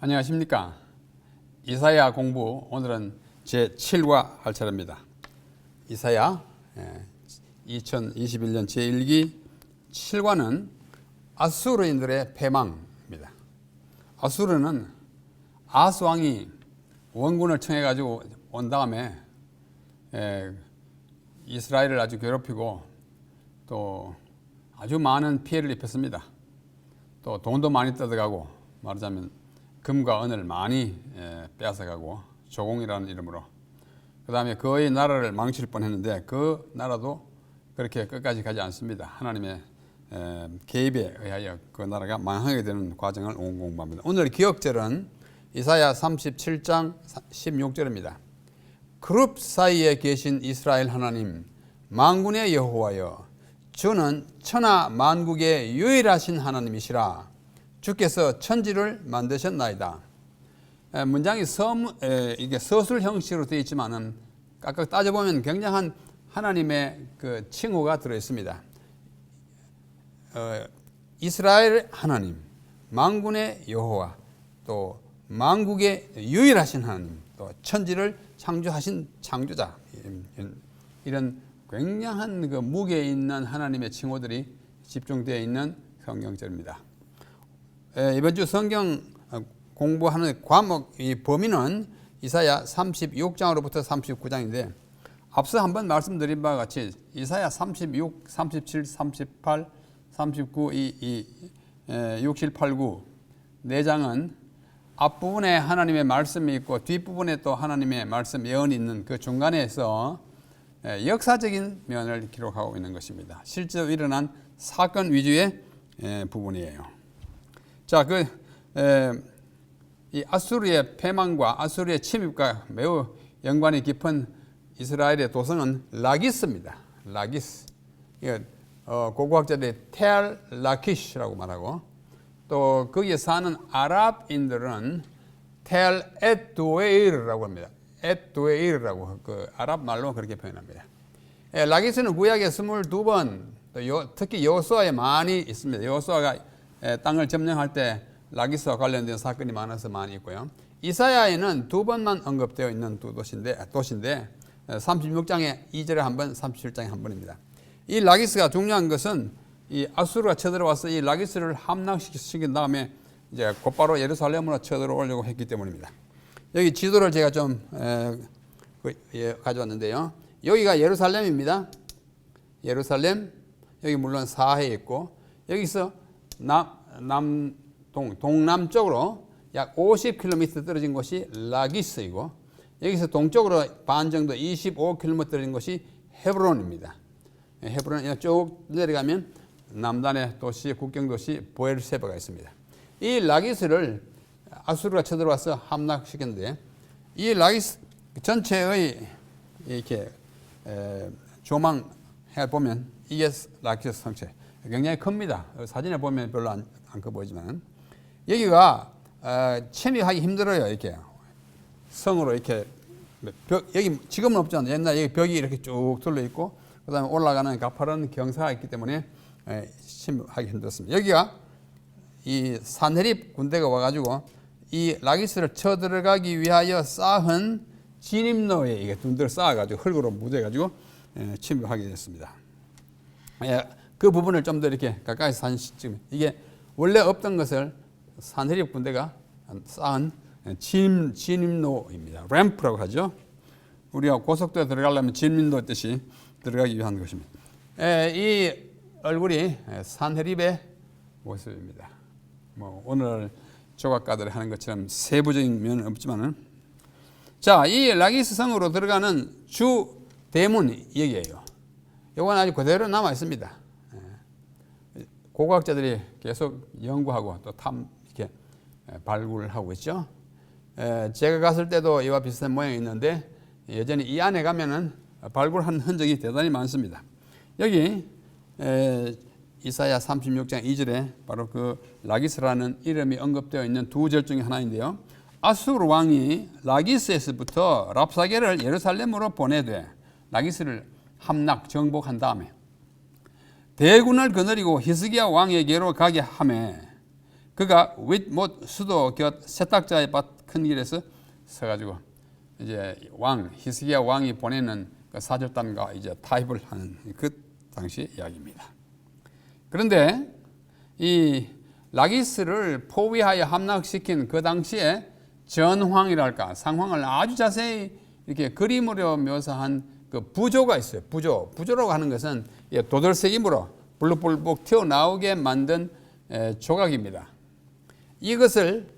안녕하십니까. 이사야 공부 오늘은 제7과 할 차례입니다. 이사야 2021년 제1기 7과는 아수르인들의 패망입니다. 아수르는 아스 왕이 원군을 청해 가지고 온 다음에 이스라엘을 아주 괴롭히고 또 아주 많은 피해를 입혔습니다. 또 돈도 많이 뜯어가고 말하자면 금과 은을 많이 빼앗아가고 조공이라는 이름으로 그 다음에 거의 나라를 망칠 뻔했는데 그 나라도 그렇게 끝까지 가지 않습니다. 하나님의 개입에 의하여 그 나라가 망하게 되는 과정을 공부합니다. 오늘 기억절은 이사야 37장 16절입니다. 그룹 사이에 계신 이스라엘 하나님 만군의 여호와여, 주는 천하 만국의 유일하신 하나님이시라. 주께서 천지를 만드셨나이다. 문장이 이게 서술 형식으로 되어 있지만은 각각 따져보면 굉장한 하나님의 그 칭호가 들어 있습니다. 이스라엘 하나님, 만군의 여호와, 또 만국의 유일하신 하나님, 또 천지를 창조하신 창조자, 이런 굉장한 그 무게 있는 하나님의 칭호들이 집중되어 있는 성경절입니다. 이번 주 성경 공부하는 과목 이 범위는 이사야 36장으로부터 39장인데 앞서 한번 말씀드린 바와 같이 이사야 36, 37, 38, 39, 6, 7, 8, 9 4장은 앞부분에 하나님의 말씀이 있고 뒷부분에 또 하나님의 말씀 예언이 있는 그 중간에서 역사적인 면을 기록하고 있는 것입니다. 실제로 일어난 사건 위주의 부분이에요. 자, 이 아수르의 패망과 아수르의 침입과 매우 연관이 깊은 이스라엘의 도성은 라기스입니다. 라기스. 고고학자들이 텔 라키시라고 말하고 또 거기에 사는 아랍인들은 텔 에두에이르라고 합니다. 에두에이르라고 그 아랍 말로 그렇게 표현합니다. 라기스는 구약에 22번 특히 여호수아에 많이 있습니다. 여호수아가 땅을 점령할 때 라기스와 관련된 사건이 많아서 많이 있고요. 이사야에는 2번만 언급되어 있는 도시인데 36장에 2절에 한 번, 37장에 한 번입니다. 이 라기스가 중요한 것은 이 아수르가 쳐들어와서 이 라기스를 함락시킨 다음에 이제 곧바로 예루살렘으로 쳐들어오려고 했기 때문입니다. 여기 지도를 제가 좀 가져왔는데요. 여기가 예루살렘입니다. 예루살렘, 여기 물론 사해에 있고 여기서 동남쪽으로 약 50km 떨어진 곳이 라기스이고 여기서 동쪽으로 반 정도 25km 떨어진 곳이 헤브론입니다. 헤브론 쭉 내려가면 남단의 도시, 국경도시 보엘세바가 있습니다. 이 라기스를 아수르가 쳐들어와서 함락시켰는데 이 라기스 전체의 이렇게 조망해 보면 이게 라기스 성체 굉장히 큽니다. 사진에 보면 별로 안 커 보이지만 여기가 침입하기 힘들어요. 이렇게 성으로 이렇게 여기 지금은 없잖아요. 옛날에 여기 벽이 이렇게 쭉 둘러 있고 그다음에 올라가는 가파른 경사가 있기 때문에 침입하기 힘들었습니다. 여기가 이 산헤립 군대가 와가지고 이 라기스를 쳐들어가기 위하여 쌓은 진입로에 이게 둔들 쌓아가지고 흙으로 묻어가지고 침입하게 됐습니다. 그 부분을 좀 더 이렇게 가까이서 사진 찍으면 이게 원래 없던 것을 산헤립 군대가 쌓은 진입로입니다. 램프라고 하죠. 우리가 고속도로에 들어가려면 진입로 뜻이 들어가기 위한 것입니다. 이 얼굴이 산헤립의 모습입니다. 오늘 조각가들이 하는 것처럼 세부적인 면은 없지만은 자, 이 라기스 성으로 들어가는 주 대문이 여기에요. 이건 아주 그대로 남아 있습니다. 고고학자들이 계속 연구하고 또 이렇게 발굴을 하고 있죠. 제가 갔을 때도 이와 비슷한 모양이 있는데 여전히 이 안에 가면은 발굴한 흔적이 대단히 많습니다. 여기 이사야 36장 2절에 바로 그 라기스라는 이름이 언급되어 있는 두 절 중에 하나인데요. 아수르 왕이 라기스에서부터 랍사게를 예루살렘으로 보내되 라기스를 함락 정복한 다음에 대군을 거느리고 히스기야 왕에게로 가게 하매 그가 윗못 수도 곁 세탁자의 밭 큰 길에서 서가지고 이제 히스기야 왕이 보내는 그 사절단과 이제 타협을 하는 그 당시 이야기입니다. 그런데 이 라기스를 포위하여 함락시킨 그 당시에 전황이랄까 상황을 아주 자세히 이렇게 그림으로 묘사한 그 부조가 있어요. 부조라고 하는 것은 도돌새김으로 불룩불룩 튀어나오게 만든 조각입니다. 이것을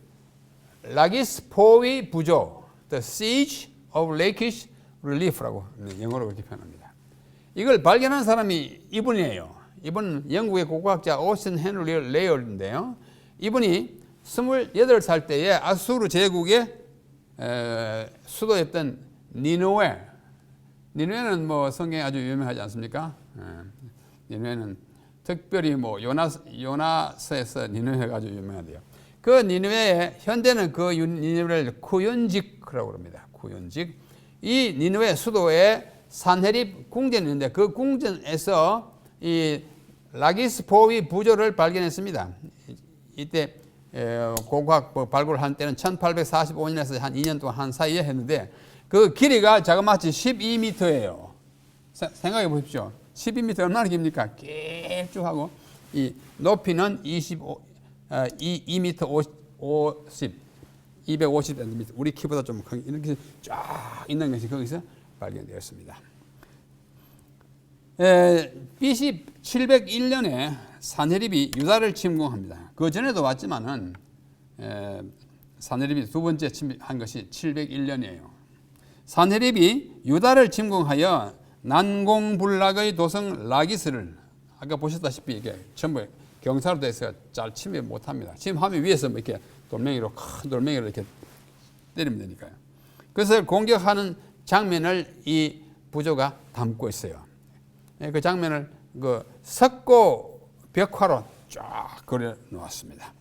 라기스 포위 부조, The Siege of Lachish Relief라고 영어로 그렇게 표현합니다. 이걸 발견한 사람이 이분이에요. 이분은 영국의 고고학자 오스틴 헨리 레이얼인데요. 이분이 28살 때에 아수르 제국의 수도였던 니느웨는 뭐 성경에 아주 유명하지 않습니까? 니느웨는 특별히 뭐 요나서에서 니느웨가 아주 유명하대요. 그 니느웨에 현대는 그 니느웨를 쿠윤직이라고 합니다. 쿠윤직. 이 니느웨 수도에 산헤립 궁전이 있는데 그 궁전에서 이 라기스 포위 부조를 발견했습니다. 이때 고고학 발굴을 한 때는 1845년에서 한 2년 동안 한 사이에 했는데 그 길이가 자그마치 12m예요. 생각해 보십시오. 12m 얼마나 깁니까? 길쭉하고 이 높이는 2m 250cm. 우리 키보다 좀 큰 이렇게 쫙 있는 것이 거기서 발견되었습니다. BC 701년에 산헤립이 유다를 침공합니다. 그 전에도 왔지만은 산헤립이 두 번째 침공한 것이 701년이에요. 산헤립이 유다를 침공하여 난공불락의 도성 라기스를 아까 보셨다시피 이게 전부 경사로 돼서 잘 침입 못합니다. 침하면 위에서 뭐 이렇게 돌멩이로 큰 돌멩이로 이렇게 때리면 되니까요. 그것을 공격하는 장면을 이 부조가 담고 있어요. 그 장면을 그 석고 벽화로 쫙 그려 놓았습니다.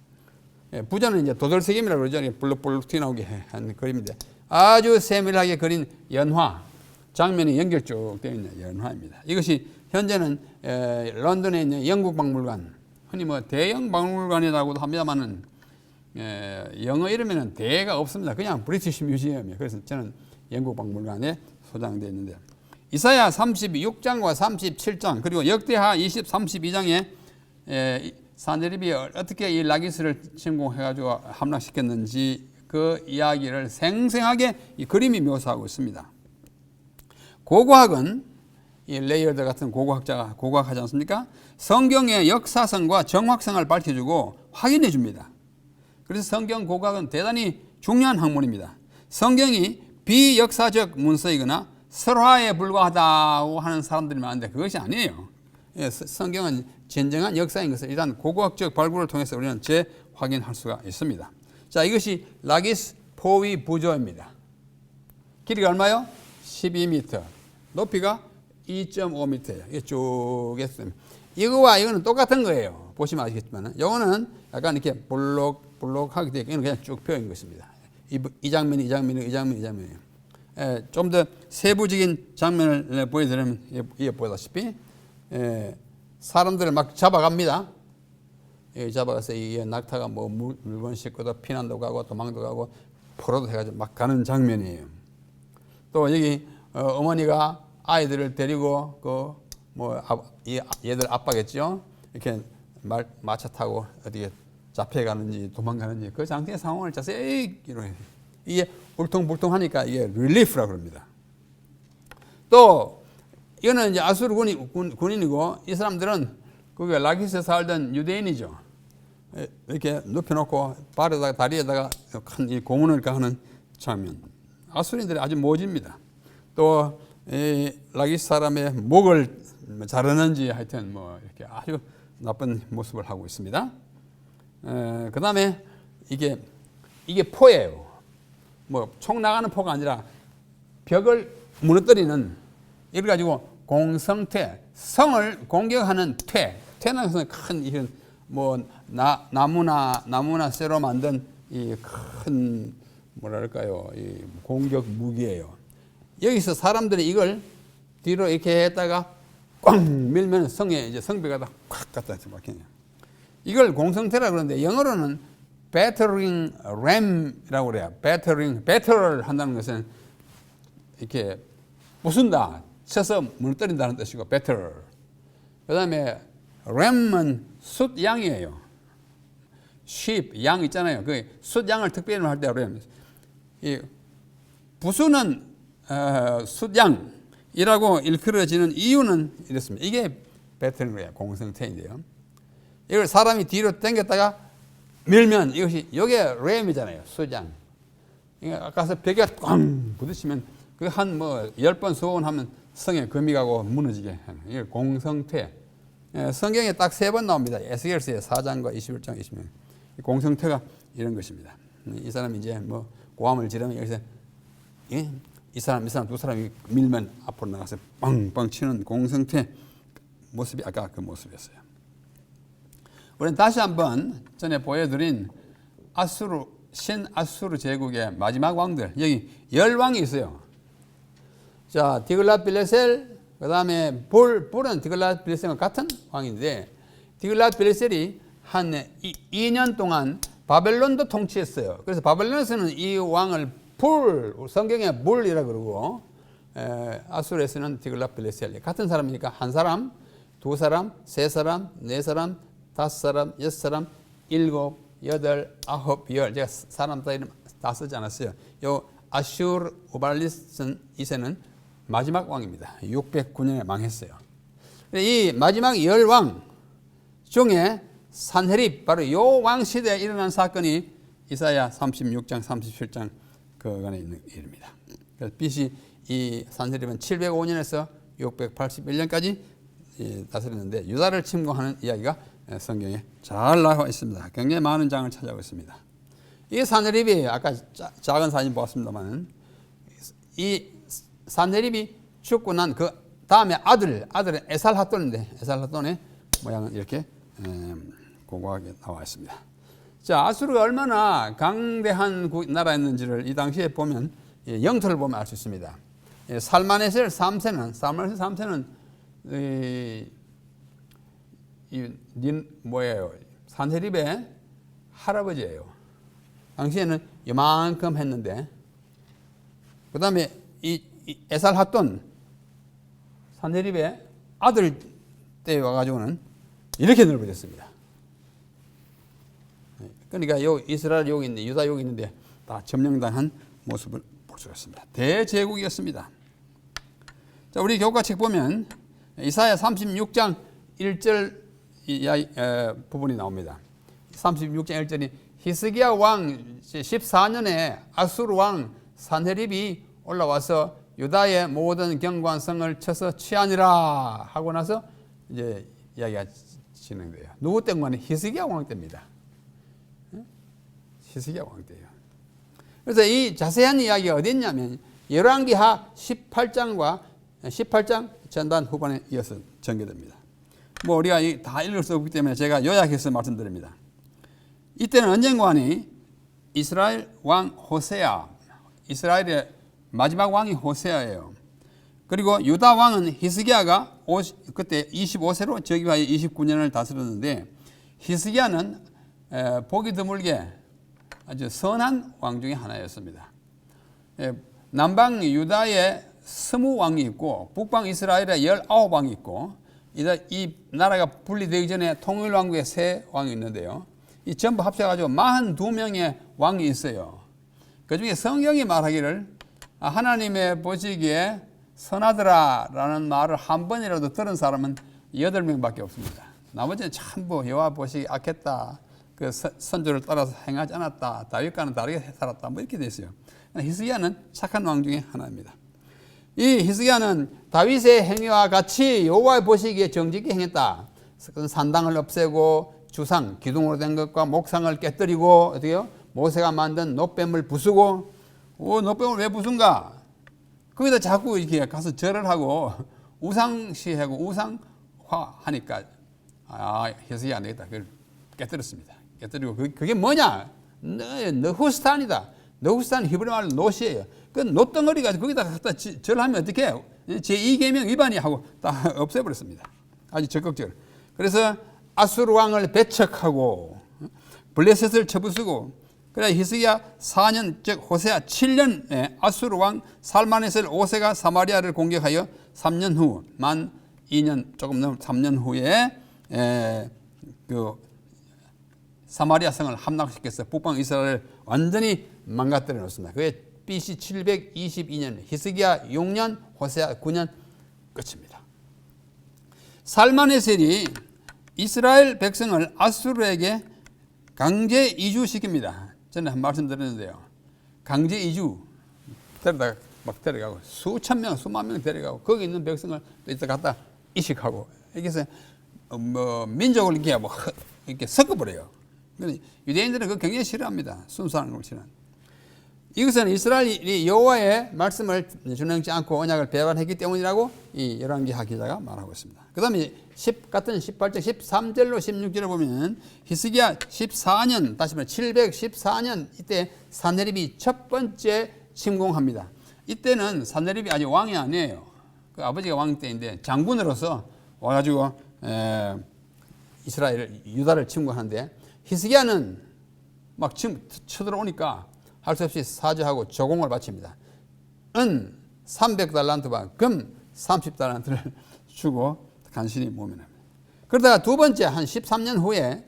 부조는 이제 도돌새김이라고 그러죠. 불룩불룩 튀어나오게 한 그림인데 아주 세밀하게 그린 연화 장면이 연결 쭉 되어 있는 연화입니다. 이것이 현재는 런던에 있는 영국 박물관, 흔히 뭐 대형 박물관이라고도 합니다만은 영어 이름에는 대가 없습니다. 그냥 브리티시 뮤지엄이에요. 그래서 저는 영국 박물관에 소장되어 있는데 이사야 36장과 37장 그리고 역대하 20, 32장에 산헤립이 어떻게 이 라기스를 침공해가지고 함락시켰는지 그 이야기를 생생하게 이 그림이 묘사하고 있습니다. 고고학은 이 레이어드 같은 고고학자가 고고학하지 않습니까? 성경의 역사성과 정확성을 밝혀주고 확인해 줍니다. 그래서 성경 고고학은 대단히 중요한 학문입니다. 성경이 비역사적 문서이거나 설화에 불과하다고 하는 사람들이 많은데 그것이 아니에요. 성경은 진정한 역사인 것을 일단 고고학적 발굴을 통해서 우리는 재확인할 수가 있습니다. 자, 이것이 라기스 포위 부조입니다. 길이가 얼마요? 12m. 높이가 2.5m예요. 이게 쭉 했습니다. 이거와 이거는 똑같은 거예요. 보시면 아시겠지만, 이거는 약간 이렇게 볼록하게 되어 있고, 그냥 쭉 펴인 것입니다. 이 장면이에요. 좀 더 세부적인 장면을 보여드리면, 이게 보다시피, 사람들을 막 잡아갑니다. 잡아가서 이 낙타가 뭐 물건 싣고도 피난도 가고 도망도 가고 포로도 해가지고 막 가는 장면이에요. 또 여기 어머니가 아이들을 데리고 얘들 아빠겠죠. 이렇게 마차 타고 어디에 잡혀가는지 도망가는지 그 장면의 상황을 자세히 이게 울퉁불퉁하니까 이게 릴리프라고 합니다. 또 이거는 이제 아수르 군인이고 이 사람들은 그게 라기스에 살던 유대인이죠. 이렇게 눕혀놓고 발에다가 다리에다가 큰 이 고문을 가하는 장면. 아수리인들이 아주 모집니다. 또 라기스 사람의 목을 자르는지 하여튼 뭐 이렇게 아주 나쁜 모습을 하고 있습니다. 그 다음에 이게 포예요. 뭐 총 나가는 포가 아니라 벽을 무너뜨리는 이걸 가지고 공성퇴, 성을 공격하는 퇴는 큰 이런 뭐 나무나 쇠로 만든 이 큰 뭐랄까요 이 공격 무기예요. 여기서 사람들이 이걸 뒤로 이렇게 했다가 꽉 밀면 성에 이제 성벽에다 꽉 갖다 막히네요. 이걸 공성퇴라 그러는데 영어로는 battering ram이라고 그래요. 배틀을 한다는 것은 이렇게 부순다, 쳐서 무너뜨린다는 뜻이고 배틀. 그 다음에 램은 숫양이에요. sheep, 양 있잖아요. 그 숫양을 특별히 할 때 램. 이 부수는 숫양이라고 일컬어지는 이유는 이렇습니다. 이게 배틀이에요. 공성태인데요. 이걸 사람이 뒤로 당겼다가 밀면 이것이 이게 램이잖아요. 숫양. 아까서 벽에 꽝 부딪히면 그 한 뭐 10번 소원하면 성에 금이 가고 무너지게 하는 이게 공성태. 성경에 딱 3번 나옵니다. 에스겔서의 4장과 21장 20장. 공성태가 이런 것입니다. 이 사람이 이제 뭐 고함을 지르면 여기서 이 사람 두 사람이 밀면 앞으로 나가서 빵빵 치는 공성태 모습이 아까 그 모습이었어요. 우리는 다시 한번 전에 보여드린 신아수르 제국의 마지막 왕들, 여기 10왕이 있어요. 자, 디글랏빌레셀, 그 다음에 불은 디글랏빌레셀과 같은 왕인데, 디글랏빌레셀이 한 2년 동안 바벨론도 통치했어요. 그래서 바벨론에서는 이 왕을 성경에 불이라고 그러고, 아수르에서는 디글랏빌레셀. 같은 사람이니까 한 사람, 두 사람, 세 사람, 네 사람, 5사람, 6사람, 7, 8, 9, 10. 제가 사람 다 이름 다 쓰지 않았어요. 요 아슈르 우발리스 2세는 마지막 왕입니다. 609년에 망했어요. 이 마지막 10왕 중에 산헤립, 바로 요 왕 시대에 일어난 사건이 이사야 36장, 37장 그간에 있는 일입니다. 그래서 BC 이 산헤립은 705년에서 681년까지 다스렸는데 유다를 침공하는 이야기가 성경에 잘 나와 있습니다. 굉장히 많은 장을 차지하고 있습니다. 이 산헤립이 아까 작은 사진 보았습니다만 이 산헤립이 죽고 난 그 다음에 아들은 에살핫돈인데 에살핫돈의 모양은 이렇게 고고하게 나와 있습니다. 자, 아수르가 얼마나 강대한 나라였는지를 이 당시에 보면 영토를 보면 알 수 있습니다. 살마네셀 3세는 뭐예요? 산헤립의 할아버지예요. 당시에는 이만큼 했는데, 그 다음에 이 에살핫돈 산헤립의 아들 때 와가지고는 이렇게 넓어졌습니다. 그러니까 이스라엘 여기 있는데, 유다 여기 있는데 다 점령당한 모습을 볼 수가 있습니다. 대제국이었습니다. 자, 우리 교과책 보면 이사야 36장 1절 부분이 나옵니다. 36장 1절이 히스기야 왕 14년에 아수르 왕 산헤립이 올라와서 유다의 모든 경관성을 쳐서 취하니라 하고 나서 이제 이야기가 진행돼요. 누구 때문에? 히스기야 왕 때입니다. 히스기야 왕 때예요. 그래서 이 자세한 이야기가 어디 있냐면 열왕기하 18장 전반 후반에 이어서 전개됩니다. 뭐 우리가 다 읽을 수 없기 때문에 제가 요약해서 말씀드립니다. 이때는 언젠가니 이스라엘 왕 호세아, 이스라엘의 마지막 왕이 호세아예요. 그리고 유다 왕은 히스기야가 그때 25세로 즉위하여 29년을 다스렸는데, 히스기야는 보기 드물게 아주 선한 왕 중에 하나였습니다. 남방 유다에 20왕이 있고 북방 이스라엘에 19왕이 있고, 이 나라가 분리되기 전에 통일왕국에 3왕이 있는데요. 이 전부 합쳐가지고 42명의 왕이 있어요. 그 중에 성경이 말하기를 하나님의 보시기에 선하더라라는 말을 한 번이라도 들은 사람은 8명밖에 없습니다. 나머지는 전부 여호와 보시기 악했다, 그 선조를 따라서 행하지 않았다, 다윗과는 다르게 살았다, 뭐 이렇게 돼 있어요. 히스기야는 착한 왕 중에 하나입니다. 이 히스기야는 다윗의 행위와 같이 여호와의 보시기에 정직히 행했다. 산당을 없애고 주상, 기둥으로 된 것과 목상을 깨뜨리고, 어떻게요? 모세가 만든 놋뱀을 부수고, 놋뱀을 왜 부순가? 거기다 자꾸 이렇게 가서 절을 하고 우상시하고 우상화하니까 히스기야 안 되겠다. 그걸 깨뜨렸습니다. 깨뜨리고 그게 뭐냐? 너후스탄이다. 너후스탄 히브리 말로 놋이에요. 그 놋덩어리가 거기다 갖다 절하면 어떻게 해요? 제2계명 위반이 하고 다 없애버렸습니다. 아주 적극적으로. 그래서 아수르 왕을 배척하고 블레셋을 쳐부수고 그래 히스기야 4년 즉 호세아 7년에 아수르 왕 살마네셀 5세가 사마리아를 공격하여 3년 후 만 2년 조금 넘은 3년 후에 그 사마리아 성을 함락시켜서 북방 이스라엘을 완전히 망가뜨려 놓습니다. 그게 BC 722년 히스기야 6년 호세아 9년 끝입니다. 살마네셀이 이스라엘 백성을 아수르에게 강제 이주시킵니다. 전에 한 말씀 드렸는데요. 강제 이주 데려다가 막 데려가고 수천 명, 수만 명 데려가고 거기 있는 백성을 또 이따 갖다 이식하고 이렇게 해서 민족을 이렇게 섞어버려요. 유대인들은 그거 굉장히 싫어합니다. 순수한 걸 싫어합니다. 이것은 이스라엘이 여호와의 말씀을 준행치 않고 언약을 배반했기 때문이라고 이 열왕기하 기자가 말하고 있습니다. 그 다음에 같은 18절 13절로 16절을 보면 히스기야 14년 다시 말해 714년 이때 산헤립이 첫 번째 침공합니다. 이때는 산헤립이 아직 왕이 아니에요. 그 아버지가 왕 때인데 장군으로서 와가지고 이스라엘 유다를 침공하는데 히스기야는 막 쳐들어오니까 할 수 없이 사죄하고 조공을 바칩니다. 은 300달란트와 금 30달란트를 주고 간신히 모면합니다. 그러다가 두 번째 한 13년 후에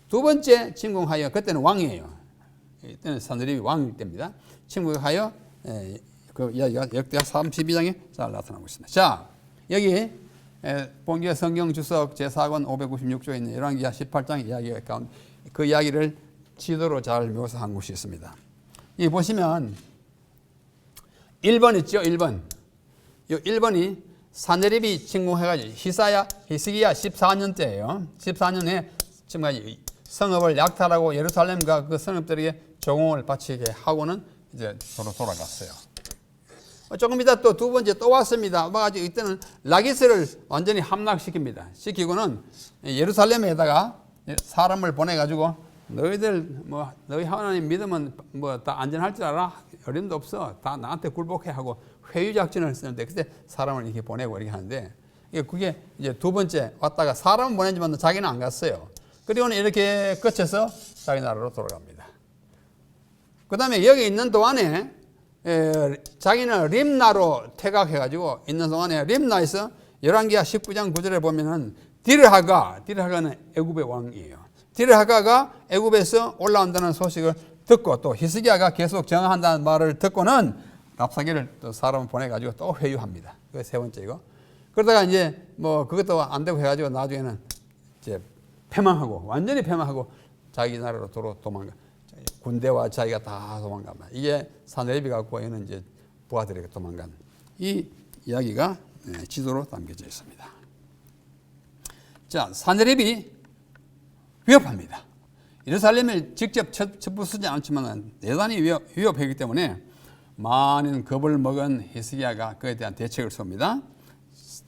두 번째 침공하여 그때는 왕이에요. 이때는 산헤립이 왕일 때입니다. 침공하여 그 이야기가 역대하 32장에 잘 나타나고 있습니다. 자, 여기 본교 성경 주석 제4권 596조에 있는 열왕기하 18장 이야기 가운데 그 이야기를 지도로 잘 묘사한 곳이 있습니다. 이 보시면 1번 있죠. 1번. 이 1번이 산헤립이 침공해가지고 히스기야 14년 때예요. 14년에 지금까지 성읍을 약탈하고 예루살렘과 그 성읍들에게 조공을 바치게 하고는 이제 서로 돌아갔어요. 조금 이따 또 두 번째 또 왔습니다. 와가지고 이때는 라기스를 완전히 함락시킵니다. 시키고는 예루살렘에다가 사람을 보내가지고 너희들 너희 하나님 믿으면 다 안전할 줄 알아? 어림도 없어. 다 나한테 굴복해 하고 회유 작전을 쓰는데 그때 사람을 이렇게 보내고 이렇게 하는데 그게 이제 두 번째 왔다가 사람은 보내지만 자기는 안 갔어요. 그리고는 이렇게 끝에서 자기 나라로 돌아갑니다. 그 다음에 여기 있는 동안에 자기는 림나로 퇴각해가지고 있는 동안에 림나에서 열왕기하 19장 9절에 보면은 디르하가는 애굽의 왕이에요. 디르하가가 애굽에서 올라온다는 소식을 듣고 또 히스기야가 계속 정한다는 말을 듣고는 랍사게를 또 사람을 보내가지고 또 회유합니다. 그게 세 번째이고. 그러다가 이제 그것도 안 되고 해가지고 나중에는 이제 패망하고 완전히 패망하고 자기 나라로 도망가. 군대와 자기가 다 도망갑니다. 이게 산헤립이 갖고 있는 이제 부하들에게 도망간 이 이야기가 지도로 담겨져 있습니다. 자, 산헤립이 위협합니다. 예루살렘을 직접 쳐부수지 않지만 대단히 위협하기 때문에 많은 겁을 먹은 히스기야가 그에 대한 대책을 세웁니다.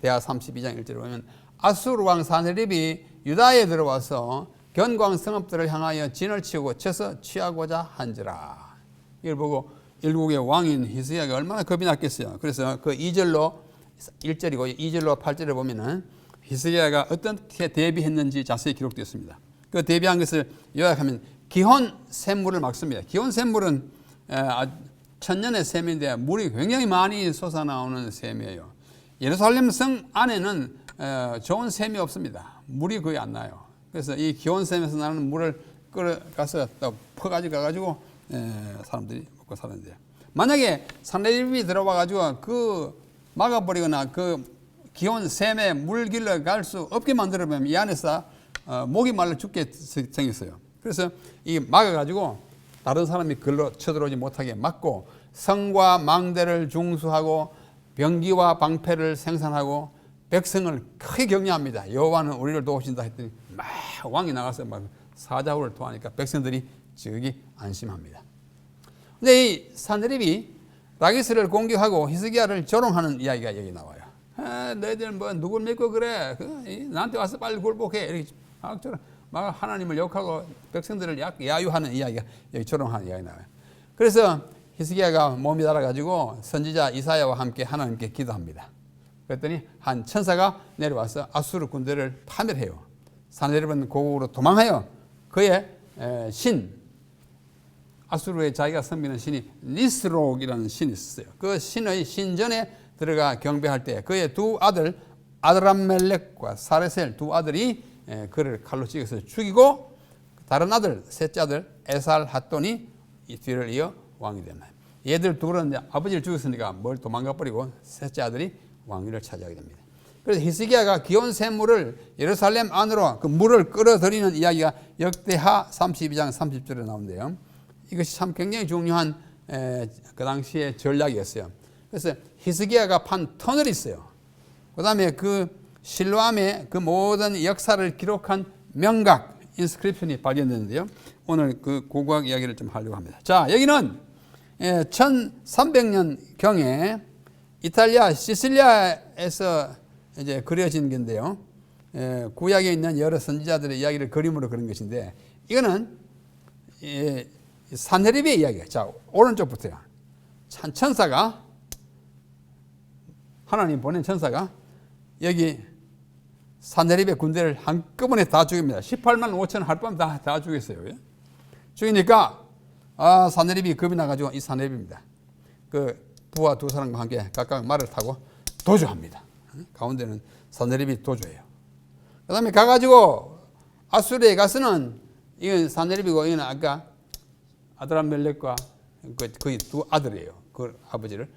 대하 32장 1절에 보면 아수르 왕 산헤립이 유다에 들어와서 견고한 성읍들을 향하여 진을 치고 쳐서 취하고자 한지라. 이걸 보고 일국의 왕인 히스기야가 얼마나 겁이 났겠어요. 그래서 그 2절로 1절이고 2절로 8절에 보면은 히스기야가 어떻게 대비했는지 자세히 기록되어 있습니다. 그 대비한 것을 요약하면 기혼 샘물을 막습니다. 기혼 샘물은 천년의 샘인데 물이 굉장히 많이 솟아나오는 샘이에요. 예루살렘 성 안에는 좋은 샘이 없습니다. 물이 거의 안 나요. 그래서 이 기온샘에서 나는 물을 끌어가서 또 퍼가지고 가가지고 사람들이 먹고 사는데요. 만약에 산헤립이 들어와가지고 그 막아버리거나 그 기온샘에 물 길러 갈 수 없게 만들어보면 이 안에서 목이 말라 죽게 생겼어요. 그래서 이 막아가지고 다른 사람이 글로 쳐들어오지 못하게 막고 성과 망대를 중수하고 병기와 방패를 생산하고 백성을 크게 격려합니다. 여호와는 우리를 도우신다 했더니 막 왕이 나가서 막 사자후를 토하니까 백성들이 저기 안심합니다. 근데 이 산헤립이 라기스를 공격하고 히스기야를 조롱하는 이야기가 여기 나와요. 너희들 누굴 믿고 그래? 나한테 와서 빨리 굴복해. 이렇게 막 하나님을 욕하고 백성들을 야유하는 이야기가 여기 조롱하는 이야기 나와요. 그래서 히스기야가 몸이 달아가지고 선지자 이사야와 함께 하나님께 기도합니다. 그랬더니 한 천사가 내려와서 아수르 군대를 파멸해요. 산헤립은 고국으로 도망하여 그의 신, 아수르의 자기가 섬기는 신이 니스록이라는 신이 있었어요. 그 신의 신전에 들어가 경배할 때 그의 두 아들 아드람멜렉과 사레셀 두 아들이 그를 칼로 찌개서 죽이고 다른 아들 셋째 아들 에살핫돈이 이 뒤를 이어 왕이 됩니다. 얘들 둘은 이제 아버지를 죽였으니까 뭘 도망가 버리고 셋째 아들이 왕위를 차지하게 됩니다. 그래서 히스기야가 기온 샘물을 예루살렘 안으로 그 물을 끌어들이는 이야기가 역대하 32장 30절에 나오는데요. 이것이 참 굉장히 중요한 그 당시의 전략이었어요. 그래서 히스기야가 판 터널이 있어요. 그 다음에 그 실로암의 그 모든 역사를 기록한 명각 인스크립션이 발견됐는데요. 오늘 그 고고학 이야기를 좀 하려고 합니다. 자, 여기는 1300년경에 이탈리아 시칠리아에서 이제 그려진 건데요. 구약에 있는 여러 선지자들의 이야기를 그림으로 그린 것인데 이거는 산헤립의 이야기예요. 자, 오른쪽부터요. 천사가 하나님 보낸 천사가 여기 산헤립의 군대를 한꺼번에 다 죽입니다. 18만 5천 하룻밤 다 죽였어요. 죽이니까 산헤립이 겁이 나가지고 이 산헤립입니다. 그 부하 두 사람과 함께 각각 말을 타고 도주합니다. 가운데는 산헤립이 도주해요. 그 다음에 가가지고 아수르에 가서는 이건 산헤립이고 이건 아까 아드람멜렉과 거의 두 아들이에요. 그 아버지를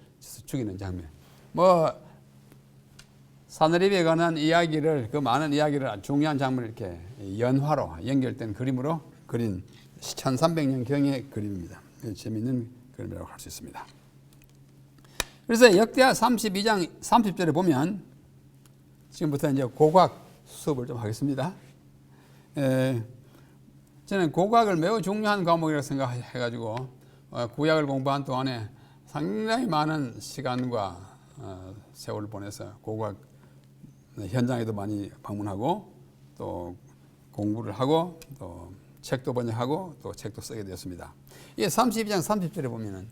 죽이는 장면. 산헤립에 관한 이야기를 그 많은 이야기를 중요한 장면을 이렇게 연화로 연결된 그림으로 그린 1300년경의 그림입니다. 재미있는 그림이라고 할 수 있습니다. 그래서 역대하 32장 30절에 보면 지금부터 이제 고고학 수업을 좀 하겠습니다. 저는 고고학을 매우 중요한 과목이라고 생각해가지고 구약을 공부한 동안에 상당히 많은 시간과 세월을 보내서 고고학 현장에도 많이 방문하고 또 공부를 하고 또 책도 번역하고 또 책도 쓰게 되었습니다. 이 32장 30절에 보면은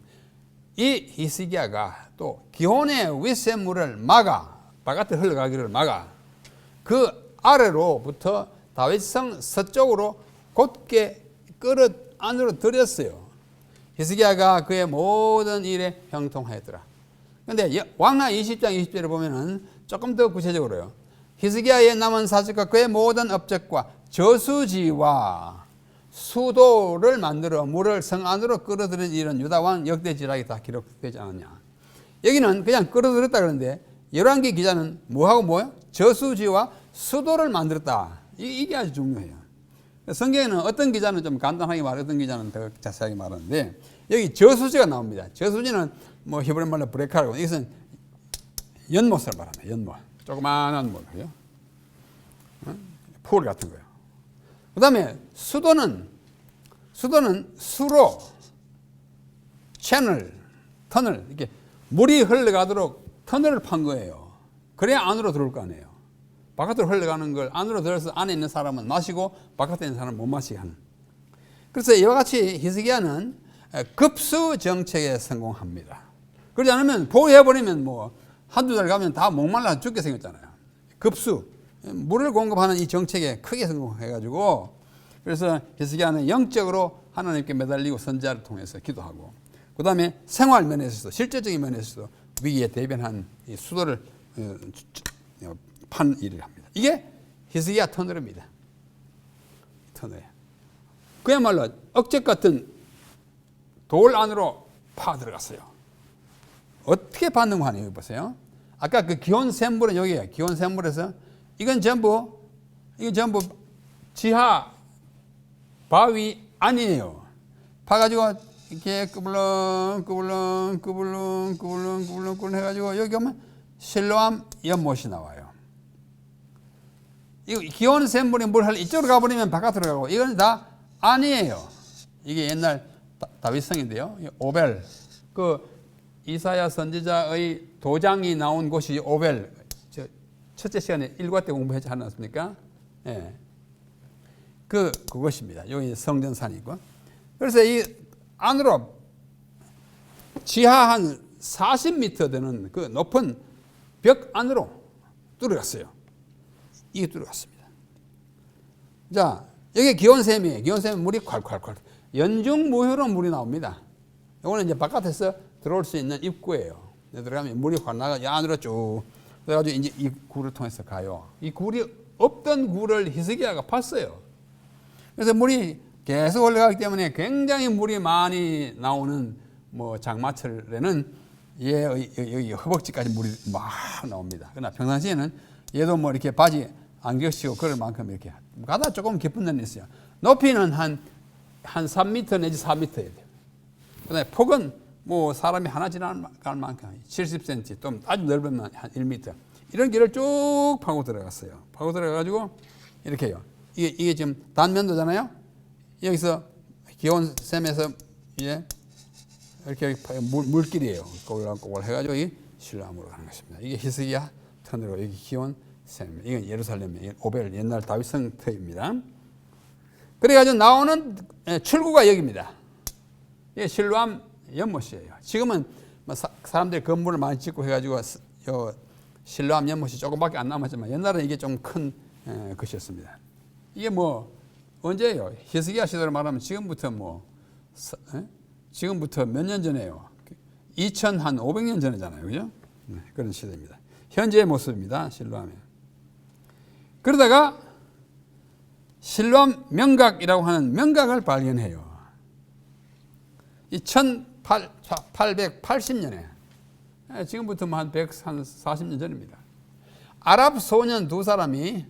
이 히스기야가 또 기온의 윗샘물을 막아 바깥에 흘러가기를 막아 그 아래로부터 다윗성 서쪽으로 곧게 끌어 안으로 들였어요. 히스기야가 그의 모든 일에 형통하였더라. 그런데 왕하 20장 20절에 보면은 조금 더 구체적으로요. 히스기야의 남은 사적과 그의 모든 업적과 저수지와 수도를 만들어 물을 성 안으로 끌어들인 일은 유다왕 역대지락이 다 기록되지 않았냐. 여기는 그냥 끌어들였다 그러는데 열왕기 기자는 뭐하고 뭐요? 저수지와 수도를 만들었다. 이게 아주 중요해요. 성경에는 어떤 기자는 좀 간단하게 말하고 어떤 기자는 더 자세하게 말하는데 여기 저수지가 나옵니다. 저수지는 뭐 히브리 말로 브레카라고 이것은 연못을 말합니다. 연못. 조그마한 물이요. 풀 같은 거예요. 그 다음에 수도는 수로, 채널, 터널, 이렇게 물이 흘러가도록 터널을 판 거예요. 그래야 안으로 들어올 거 아니에요. 바깥으로 흘러가는 걸 안으로 들어서 안에 있는 사람은 마시고 바깥에 있는 사람은 못 마시게 하는. 그래서 이와 같이 히스기야는 급수 정책에 성공합니다. 그러지 않으면 포기해버리면 뭐 한두 달 가면 다 목말라 죽게 생겼잖아요. 급수, 물을 공급하는 이 정책에 크게 성공해가지고 그래서 히스기야는 영적으로 하나님께 매달리고 선지자를 통해서 기도하고 그 다음에 생활 면에서도 실제적인 면에서도 위기에 대변한 이 수도를 판 일을 합니다. 이게 히스기야 터널입니다. 터널. 그야말로 억제 같은 돌 안으로 파 들어갔어요. 어떻게 받는 거 아니에요? 보세요. 아까 그 기온 샘물은 여기에요. 기온 샘물에서 이건 전부 지하 바위 아니에요. 파가지고 이렇게 꾸불렁 해가지고 여기 오면 실로암 연못이 나와요. 이거 기온 샘물이 물 흘러 이쪽으로 가버리면 바깥으로 가고 이건 다 아니에요. 이게 옛날 다윗성인데요. 오벨 그 이사야 선지자의 도장이 나온 곳이 오벨. 첫째 시간에 일과 때 공부하지 않았습니까? 예. 그것입니다. 여기 성전산이고. 그래서 이 안으로 지하 한 40m 되는 그 높은 벽 안으로 들어갔어요. 이게 들어갔습니다. 자, 여기 기온샘이에요. 기온샘은 물이 콸콸콸. 연중무휴로 물이 나옵니다. 이거는 이제 바깥에서 들어올 수 있는 입구예요. 들어가면 물이 확 나가 안으로 쭉 그래가지고 이제 이 굴을 통해서 가요. 이 굴이 없던 굴을 히스기야가 팠어요. 그래서 물이 계속 올라가기 때문에 굉장히 물이 많이 나오는 뭐 장마철에는 여기 허벅지까지 물이 막 나옵니다. 그러나 평상시에는 얘도 뭐 이렇게 바지 안 겹치고 그럴 만큼 이렇게 가다 조금 깊은 데는 있어요. 높이는 한 3m 내지 4m여야 돼요. 그다음에 폭은 뭐 사람이 하나 지나갈 만큼 70cm 또 아주 넓으면 한 1m 이런 길을 쭉 파고 들어갔어요. 파고 들어가가지고 이렇게 해요. 이게 지금 단면도잖아요. 여기서 기온샘에서 이렇게 물길이에요. 꼬글꼬글 해가지고 이 실로암으로 가는 것입니다. 이게 히스기야 터널로 여기 기온샘. 이건 예루살렘의 오벨 옛날 다윗성 터입니다. 그래가지고 나오는 출구가 여기입니다. 이게 실로암 연못이에요. 지금은 사람들이 건물을 많이 짓고 해가지고 실로암 연못이 조금밖에 안 남았지만 옛날에 이게 좀 큰 것이었습니다. 이게 뭐 언제예요? 히스기야 시대로 말하면 지금부터 몇 년 전에요? 2500년 전이잖아요. 그죠? 네, 그런 시대입니다. 현재의 모습입니다. 실로암에. 그러다가 실로암 명각이라고 하는 명각을 발견해요. 이 1880년에 지금부터 한 140년 전입니다. 아랍 소년 두 사람이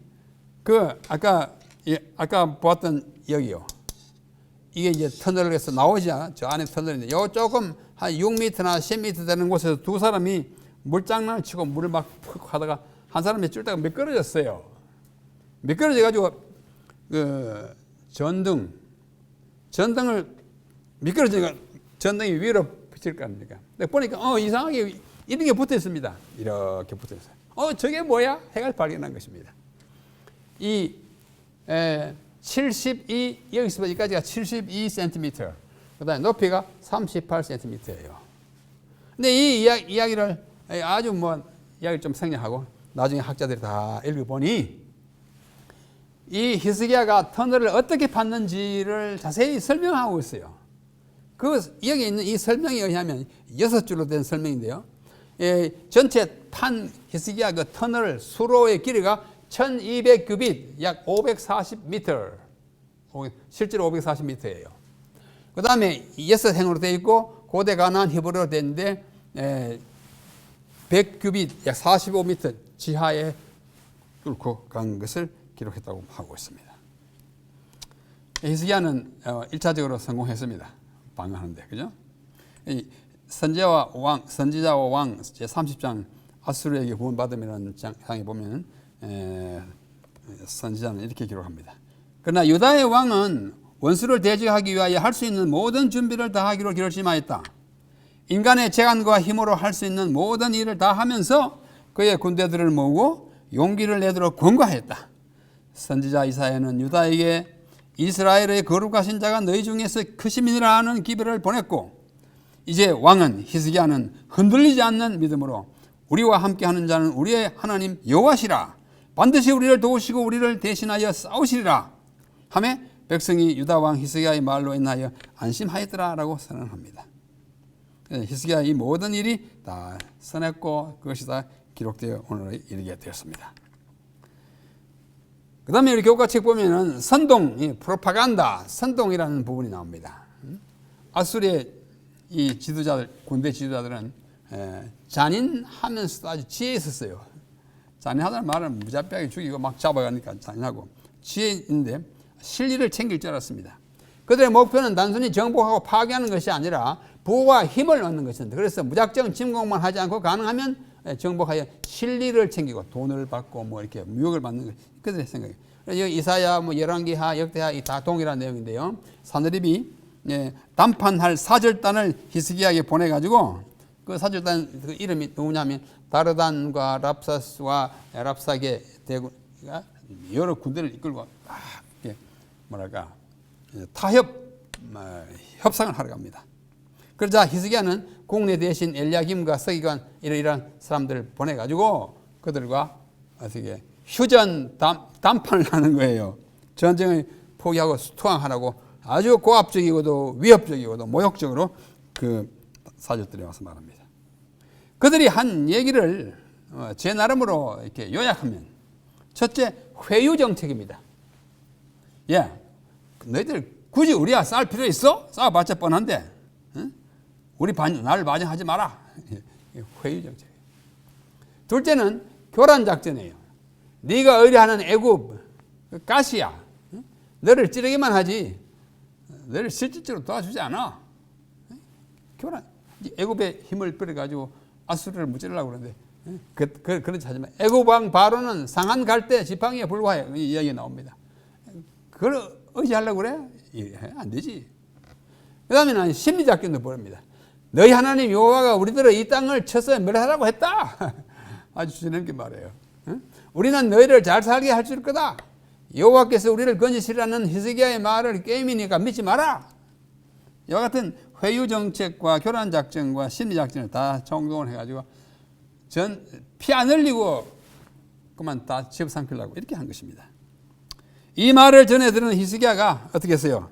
아까 보았던 여기요. 이게 이제 터널에서 나오자 저 안에 터널인데 요 조금 한 6m나 10m 되는 곳에서 두 사람이 물장난을 치고 물을 막 푹 하다가 한 사람이 쫄다가 미끄러졌어요. 미끄러져 가지고 그 전등을 미끄러지니까 전등이 위로 비칠 거 아닙니까? 근데 보니까 이상하게 이런 게 붙어 있습니다. 이렇게 붙어 있어요. 저게 뭐야? 해가 발견한 것입니다. 이 여기서 여기까지가 72cm. 그다음에 높이가 38cm예요. 근데 이 이야기를 아주 이야기를 좀 생략하고 나중에 학자들이 다 읽어보니 이 히스기야가 터널을 어떻게 팠는지를 자세히 설명하고 있어요. 여기 있는 이 설명에 의하면 6줄로 된 설명인데요. 전체 판 히스기야 그 터널 수로의 길이가 1200규빗, 약 540m. 실제로 540m예요. 그 다음에 6행으로 되어 있고, 고대 가나안 히브리어로 되어 있는데, 100규빗, 약 45m 지하에 뚫고 간 것을 기록했다고 하고 있습니다. 히스기야는 1차적으로 성공했습니다. 방어하는데, 그죠? 선지자와 왕 제30장 아수르에게 구원받음이라는 장에 보면 선지자는 이렇게 기록합니다. 그러나 유다의 왕은 원수를 대적하기 위하여 할 수 있는 모든 준비를 다 하기로 결심하였다. 인간의 재간과 힘으로 할 수 있는 모든 일을 다 하면서 그의 군대들을 모으고 용기를 내도록 권고하였다. 선지자 이사야는 유다에게 이스라엘의 거룩하신 자가 너희 중에서 크심이라 하는 기별을 보냈고, 이제 왕은 히스기야는 흔들리지 않는 믿음으로 우리와 함께하는 자는 우리의 하나님 여호와시라, 반드시 우리를 도우시고 우리를 대신하여 싸우시리라 하며 백성이 유다 왕 히스기야의 말로 인하여 안심하였더라라고 선언합니다. 히스기야의 이 모든 일이 다 선했고 그것이 다 기록되어 오늘에 이르게 되었습니다. 그 다음에 우리 교과책 보면은 프로파간다, 선동이라는 부분이 나옵니다. 아수리의 이 지도자들, 군대 지도자들은 잔인하면서도 아주 지혜 있었어요. 잔인하다는 말은 무자비하게 죽이고 막 잡아가니까 잔인하고 지혜 있는데 실리를 챙길 줄 알았습니다. 그들의 목표는 단순히 정복하고 파괴하는 것이 아니라 부와 힘을 얻는 것입니다. 그래서 무작정 침공만 하지 않고 가능하면 정복하여 실리를 챙기고 돈을 받고 뭐 이렇게 무역을 받는 것, 그들의 생각이에요. 이사야, 열왕기하, 역대하 다 동일한 내용인데요. 사느립이 담판할 사절단을 히스기야에게 보내가지고 그 사절단 그 이름이 누구냐면 다르단과 랍사스와 랍사게 대군가 여러 군대를 이끌고 이렇게 협상을 하러 갑니다. 그러자 히스기야는 국내 대신 엘리야김과 서기관 이런 사람들을 보내가지고 그들과 어떻게 휴전 담판을 하는 거예요. 전쟁의 포기하고 투항하라고 아주 고압적이고도 위협적이고도 모욕적으로 그 사절들에 와서 말합니다. 그들이 한 얘기를 제 나름으로 이렇게 요약하면 첫째, 회유 정책입니다. 예, 너희들 굳이 우리와 싸울 필요 있어? 싸워봤자 뻔한데, 응? 나를 반영하지 마라. 회유 정책. 둘째는 교란 작전이에요. 네가 의뢰하는 애굽 가시야, 응? 너를 찌르기만 하지 너를 실질적으로 도와주지 않아. 교란. 애굽의 힘을 빌어가지고 아수르를 무찌르려고 그러는데, 그렇지 하지만 애굽 왕 바로는 상한 갈대 지팡이에 불과해. 이 이야기가 나옵니다. 그걸 의지하려고 그래? 안 되지. 그 다음에는 심리작전도 벌입니다. 너희 하나님 여호와가 우리들을 이 땅을 쳐서 멸하라고 했다. 아주 주님께 말해요. 우리는 너희를 잘 살게 할 줄 거다. 여호와께서 우리를 건지시라는 히스기야의 말을 게임이니까 믿지 마라. 이와 같은 회유 정책과 교란 작전과 심리 작전을 다 총동원 해가지고 피 안 흘리고 그만 다 집어삼키려고 이렇게 한 것입니다. 이 말을 전해 들은 히스기야가 어떻게 했어요?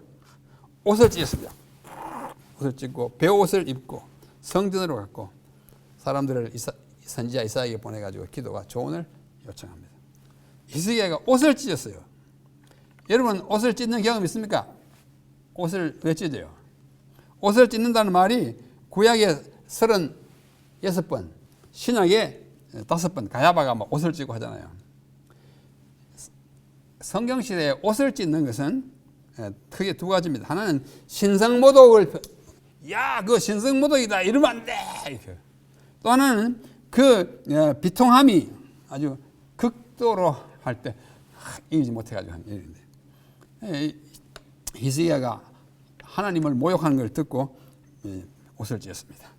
옷을 찢었습니다. 옷을 찢고 베옷을 입고 성전으로 갔고 사람들을 선지자 이사야에게 보내가지고 기도와 조언을 요청합니다. 히스기야가 옷을 찢었어요. 여러분 옷을 찢는 경험 있습니까? 옷을 왜 찢어요? 옷을 찢는다는 말이 구약에 36번, 신약에 5번 가야바가 막 옷을 찢고 하잖아요. 성경시대에 옷을 찢는 것은 크게 두 가지입니다. 하나는 신성모독을 그 신성모독이다 이러면 안 돼. 이렇게. 또 하나는 그 비통함이 아주 극도로 할 때 이기지 못해가지고 하는 일인데 히스기야가 하나님을 모욕하는 걸 듣고 옷을 찢었습니다.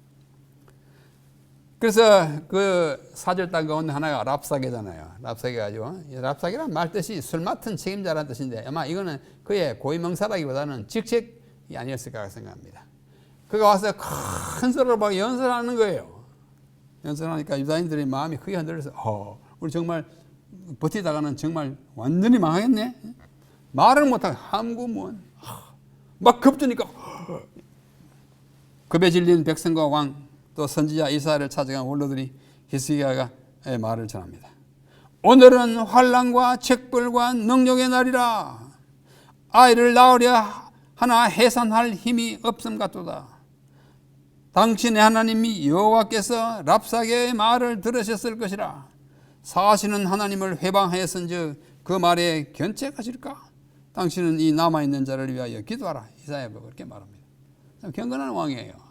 그래서 그 사절단 가운데 하나가 랍사게잖아요. 랍사게가 아주 랍사게란 말 뜻이 술 맡은 책임자라는 뜻인데 아마 이거는 그의 고위명사라기보다는 직책이 아니었을까 생각합니다. 그가 와서 큰 소리로 막 연설하는 거예요. 연설하니까 유다인들의 마음이 크게 흔들려서 우리 정말 버티다가는 정말 완전히 망하겠네. 말을 못하고 함구문 막 급주니까 급에 질린 백성과 왕 또 선지자 이사야를 찾아간 원로들이 히스기야가 말을 전합니다. 오늘은 환난과 책벌과 능력의 날이라. 아이를 낳으려 하나 해산할 힘이 없음 같도다. 당신의 하나님이 여호와께서 랍사게의 말을 들으셨을 것이라. 사시는 하나님을 회방하였은즉 그 말에 견책하실까? 당신은 이 남아있는 자를 위하여 기도하라. 이사야가 그렇게 말합니다. 참 경건한 왕이에요.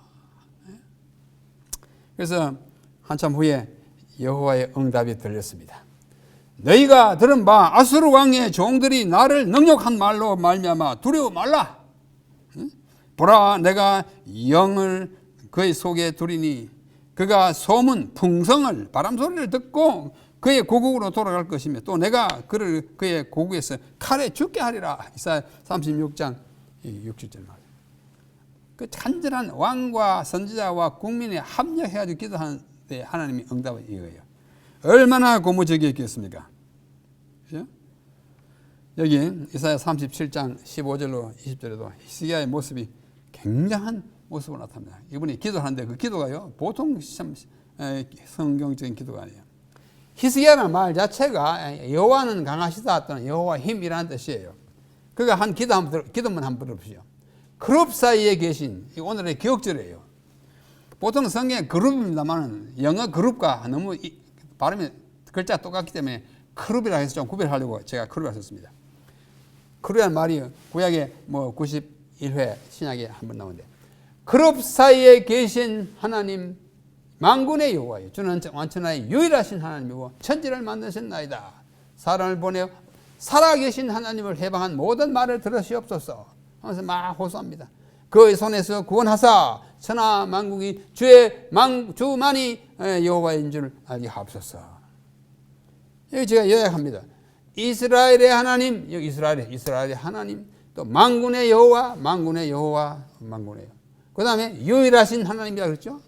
그래서 한참 후에 여호와의 응답이 들렸습니다. 너희가 들은 바 아수르 왕의 종들이 나를 능욕한 말로 말미암아 두려워 말라. 보라 내가 영을 그의 속에 두리니 그가 소문 풍성을 바람 소리를 듣고 그의 고국으로 돌아갈 것이며 또 내가 그를 그의 고국에서 칼에 죽게 하리라. 이사야 36장 6절절 말. 그 간절한 왕과 선지자와 국민이 합력해가지고 기도하는데 하나님이 응답을 이거예요. 얼마나 고무적이었겠습니까? 그죠? 여기 이사야 37장 15절로 20절에도 히스기야의 모습이 굉장한 모습으로 나타납니다. 이분이 기도하는데 그 기도가요 보통 성경적인 기도가 아니에요. 히스기야라는 말 자체가 여호와는 강하시다 또는 여호와 힘이라는 뜻이에요. 그가 한 기도문 한번 들어보시죠. 그룹 사이에 계신, 오늘의 기억절이에요. 보통 성경에 그룹입니다만 영어 그룹과 너무 발음이 글자가 똑같기 때문에 그룹이라 해서 좀 구별하려고 제가 그룹을 썼습니다. 그룹이라는 말이 구약에 91회 신약에 한번 나오는데 그룹 사이에 계신 하나님 만군의 여호와여 주는 완전하여 유일하신 하나님이고 천지를 만드셨나이다. 사람을 보내어 살아계신 하나님을 해방한 모든 말을 들으시옵소서 하면서 막 호소합니다. 그의 손에서 구원하사 천하 만국이 주만이 여호와인 줄 알게 하옵소서. 여기 제가 요약합니다. 이스라엘의 하나님, 여기 이스라엘의 하나님, 또 만군의 여호와, 만군의 그 다음에 유일하신 하나님이라 그랬죠.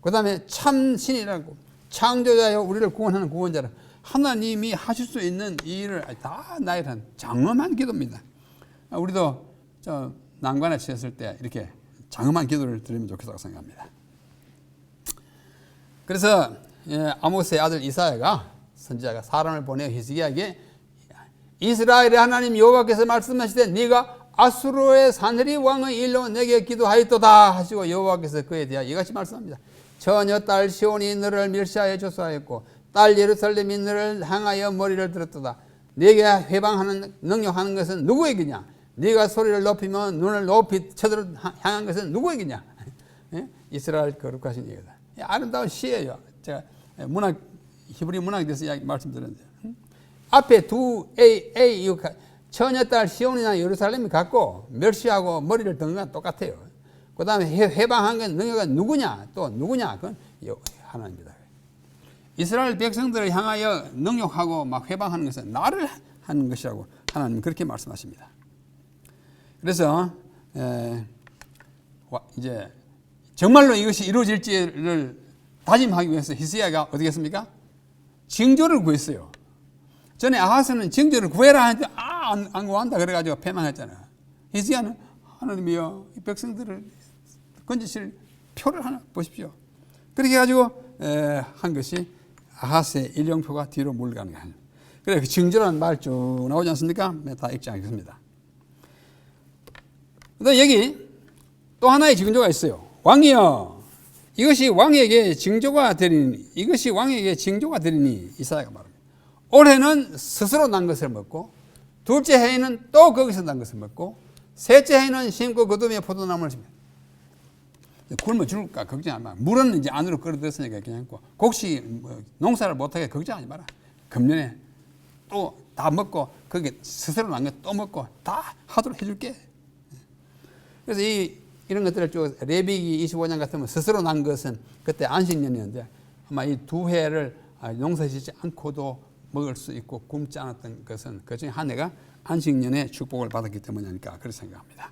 그 다음에 참신이라고 창조자여 우리를 구원하는 구원자라 하나님이 하실 수 있는 이 일을 다 나열한 장엄한 기도입니다. 우리도 난관에 처했을 때 이렇게 장엄한 기도를 드리면 좋겠다고 생각합니다. 그래서 아모스의 아들 이사야가 선지자가 사람을 보내 히스기야에게 이스라엘의 하나님 여호와께서 말씀하시되 네가 아수르의 산헤립 왕의 일로 내게 기도하였도다 하시고 여호와께서 그에 대하여 이같이 말씀합니다. 처녀 딸 시온이 너를 멸시하여 조소하였고 딸 예루살렘이 너를 향하여 머리를 들었도다. 네게 회방하는 능력하는 것은 누구에게냐? 네가 소리를 높이면 눈을 높이 쳐들어 향한 것은 누구에게냐? 이스라엘 거룩하신 이거다. 아름다운 시예요. 제가 히브리 문학에 대해서 이야기 말씀드렸는데 앞에 두 A 처녀딸 시온이나 예루살렘이 같고 멸시하고 머리를 든 건 똑같아요. 그 다음에 해방한 건 능력은 누구냐? 또 누구냐? 그건 하나님입니다. 이스라엘 백성들을 향하여 능력하고 막 해방하는 것은 나를 하는 것이라고 하나님은 그렇게 말씀하십니다. 그래서 이제 정말로 이것이 이루어질지를 다짐하기 위해서 히스기야가 어떻게 했습니까? 징조를 구했어요. 전에 아하스는 징조를 구해라 하는데 안 구한다 그래가지고 패망했잖아요. 히스기야는 하나님이여 이 백성들을 건지실 표를 하나 보십시오. 그렇게 해가지고 한 것이 아하스의 일령표가 뒤로 물러가는 거예요. 그래 그 징조라는 말 쭉 나오지 않습니까? 다 읽지 않겠습니다. 그다음 여기 또 하나의 징조가 있어요. 왕이여 이것이 왕에게 징조가 되리니 이사야가 말합니다. 올해는 스스로 난 것을 먹고 둘째 해에는 또 거기서 난 것을 먹고 셋째 해에는 심고 거두며 포도나무를 심어. 굶어 죽을까 걱정하지 마라. 물은 이제 안으로 끌어들였으니까 괜찮고 곡식 농사를 못하게 걱정하지 마라. 금년에 또 다 먹고 거기 스스로 난 것 또 먹고 다 하도록 해줄게. 그래서 이런 것들을 쭉 레위기 25년 같으면 스스로 난 것은 그때 안식년이었는데 아마 이 두 해를 농사 짓지 않고도 먹을 수 있고 굶지 않았던 것은 그 중에 한 해가 안식년의 축복을 받았기 때문이 아닐까 그렇게 생각합니다.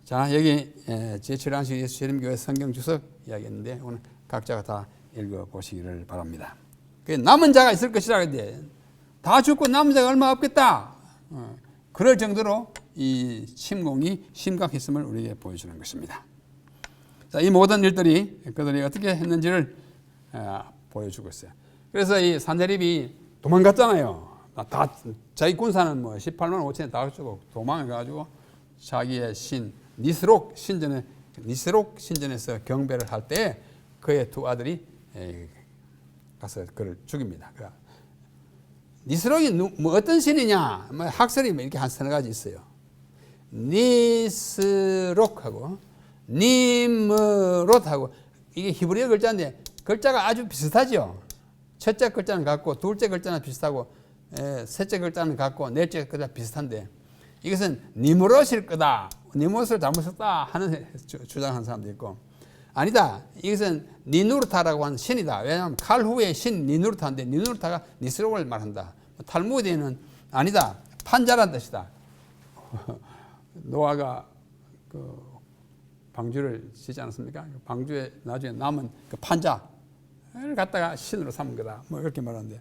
자 여기 제7회 안식 예수 재림교회 성경 주석 이야기했는데 오늘 각자가 다 읽어보시기를 바랍니다. 남은 자가 있을 것이라 했는데 다 죽고 남은 자가 얼마 없겠다. 그럴 정도로 이 침공이 심각했음을 우리에게 보여주는 것입니다. 자, 이 모든 일들이 그들이 어떻게 했는지를 보여주고 있어요. 그래서 이 산헤립이 도망갔잖아요. 다 자기 군사는 뭐 18만 5천에 다 주고 도망해가지고 자기의 신 니스록 신전에서 경배를 할 때 그의 두 아들이 가서 그를 죽입니다. 니스록이 뭐 어떤 신이냐? 뭐 학설이 이렇게 한 서너 가지 있어요. 니스록하고 니므롯하고 이게 히브리어 글자인데 글자가 아주 비슷하죠. 첫째 글자는 같고 둘째 글자는 비슷하고 셋째 글자는 같고 넷째 글자 비슷한데 이것은 니므롯일 거다. 니므롯을 잘못 썼다 하는 주장하는 사람도 있고 아니다. 이것은 니누르타라고 하는 신이다. 왜냐하면 칼후의 신 니누르타인데 니누르타가 니스록을 말한다. 탈무드에는 아니다. 판자란 뜻이다. 노아가 그 방주를 짓지 않았습니까? 방주에 나중에 남은 그 판자를 갖다가 신으로 삼은 거다. 뭐 이렇게 말하는데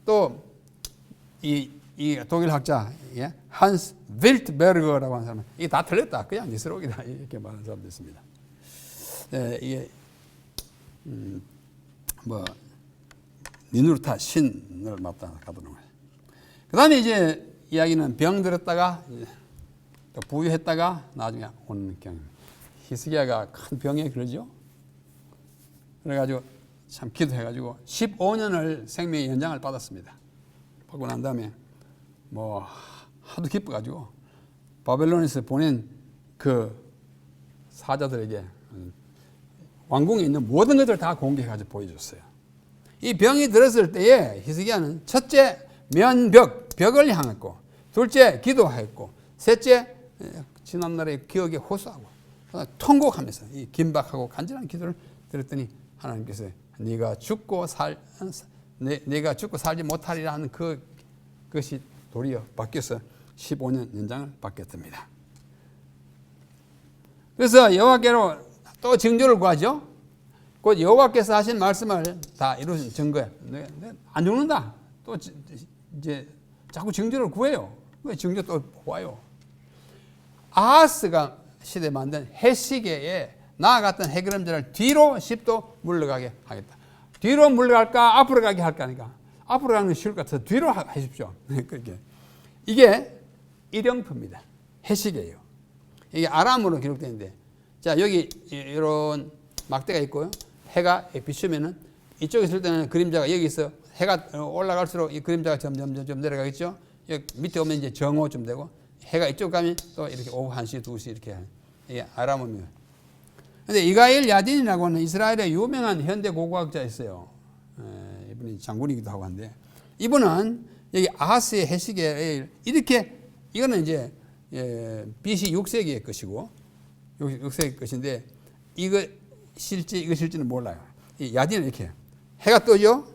또 이 독일 학자 한스 윌트베르거라고 하는 사람은 이게 다 틀렸다. 그냥 니스록이다. 이렇게 말하는 사람도 있습니다. 이게 뭐 니누르타 신을 맞다가도록. 그 다음에 이제 이야기는 병 들었다가 또 부유했다가 나중에 오는 경우입니다. 히스기야가 큰 병에 걸리죠. 그래가지고 참 기도해가지고 15년을 생명의 연장을 받았습니다. 받고 난 다음에 뭐 하도 기뻐가지고 바벨론에서 보낸 그 사자들에게 왕궁에 있는 모든 것들을 다 공개해가지고 보여줬어요. 이 병이 들었을 때에 히스기야는 첫째 벽을 향했고 둘째 기도했고 셋째 지난날의 기억에 호소하고 통곡하면서 이 긴박하고 간절한 기도를 드렸더니 하나님께서 네가 죽고 살지 못하리라 하는 그것이 도리어 바뀌어서 15년 연장을 받겠답니다. 그래서 여호와께로 또 징조를 구하죠. 곧 여호와께서 하신 말씀을 다 이루신 증거에 안 죽는다. 또 이제 자꾸 징조를 구해요. 증거 또 보아요. 아하스가 시대에 만든 해시계에 나아갔던 해그림자를 뒤로 10도 물러가게 하겠다. 뒤로 물러갈까 앞으로 가게 할까 하니까 앞으로 가는 게 쉬울 것 같아서 뒤로 하십시오. 그렇게. 이게 일영표입니다. 해시계예요. 이게 아람으로 기록되는데, 자 여기 이런 막대가 있고요. 해가 비추면은 이쪽에 있을 때는 그림자가 여기 있어. 해가 올라갈수록 이 그림자가 점점 내려가겠죠. 여기 밑에 오면 이제 정오쯤 되고, 해가 이쪽 가면 또 이렇게 오후 1시, 2시 이렇게 하는, 이게 아람어입니다. 근데 이가일 야딘이라고 하는 이스라엘의 유명한 현대 고고학자 있어요. 이분이 장군이기도 하고 한데, 이분은 여기 아하스의 해시계를 이렇게, 이거는 이제 BC 6세기의 것이고 6세기 것인데, 이거 실지는 몰라요. 이 야딘은 이렇게 해가 뜨죠.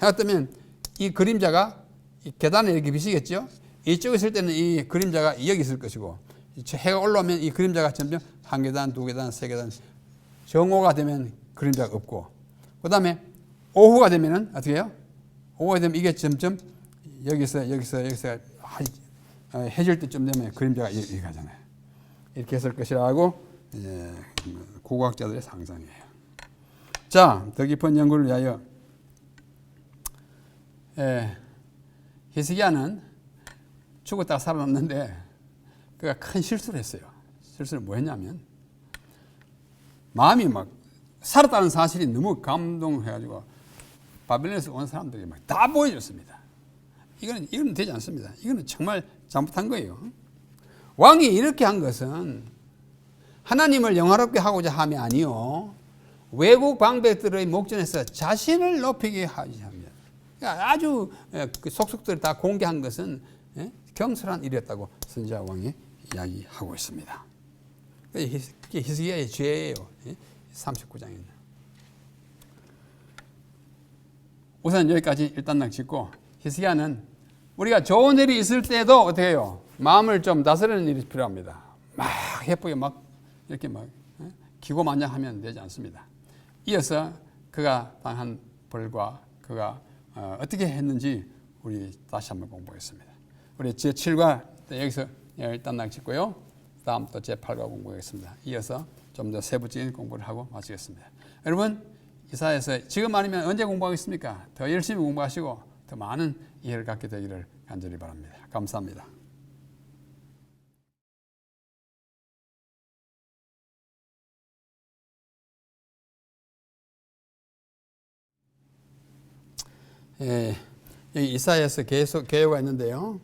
해가 뜨면 이 그림자가 이 계단에 이렇게 비치겠죠. 이쪽에 있을 때는 이 그림자가 여기 있을 것이고, 해가 올라오면 이 그림자가 점점 한 계단, 두 계단, 세 계단, 정오가 되면 그림자가 없고, 그 다음에 오후가 되면은 어떻게 해요? 오후가 되면 이게 점점 여기서 해질 때쯤 되면 그림자가 여기 가잖아요. 이렇게 했을 것이라고 고고학자들의 상상이에요. 자, 더 깊은 연구를 위하여 히스기야는 죽었다가 살아났는데 그가 큰 실수를 했어요. 실수를 뭐 했냐면, 마음이 막 살았다는 사실이 너무 감동해가지고 바벨론에서 온 사람들이 막 다 보여줬습니다. 이거는 되지 않습니다. 이거는 정말 잘못한 거예요. 왕이 이렇게 한 것은 하나님을 영화롭게 하고자 함이 아니요, 외국 방백들의 목전에서 자신을 높이게 하지 합니다. 그러니까 아주 속속들이 다 공개한 것은 경솔한 일이었다고 선지자 왕이 이야기하고 있습니다. 그게 히스기야의 죄예요. 39장입니다. 우선 여기까지 일단락 짓고, 히스기야는 우리가 좋은 일이 있을 때도 어떻게 해요? 마음을 좀 다스리는 일이 필요합니다. 막 예쁘게 막 이렇게 막 기고만장하면 되지 않습니다. 이어서 그가 당한 벌과 그가 어떻게 했는지 우리 다시 한번 공부하겠습니다. 우리 제7과 여기서 일단락 짓고요. 다음 또 제8과 공부하겠습니다. 이어서 좀 더 세부적인 공부를 하고 마치겠습니다. 여러분, 이사야서 지금 아니면 언제 공부하겠습니까? 더 열심히 공부하시고 더 많은 이해를 갖게 되기를 간절히 바랍니다. 감사합니다. 여기 이사야서 계속 개요가 있는데요.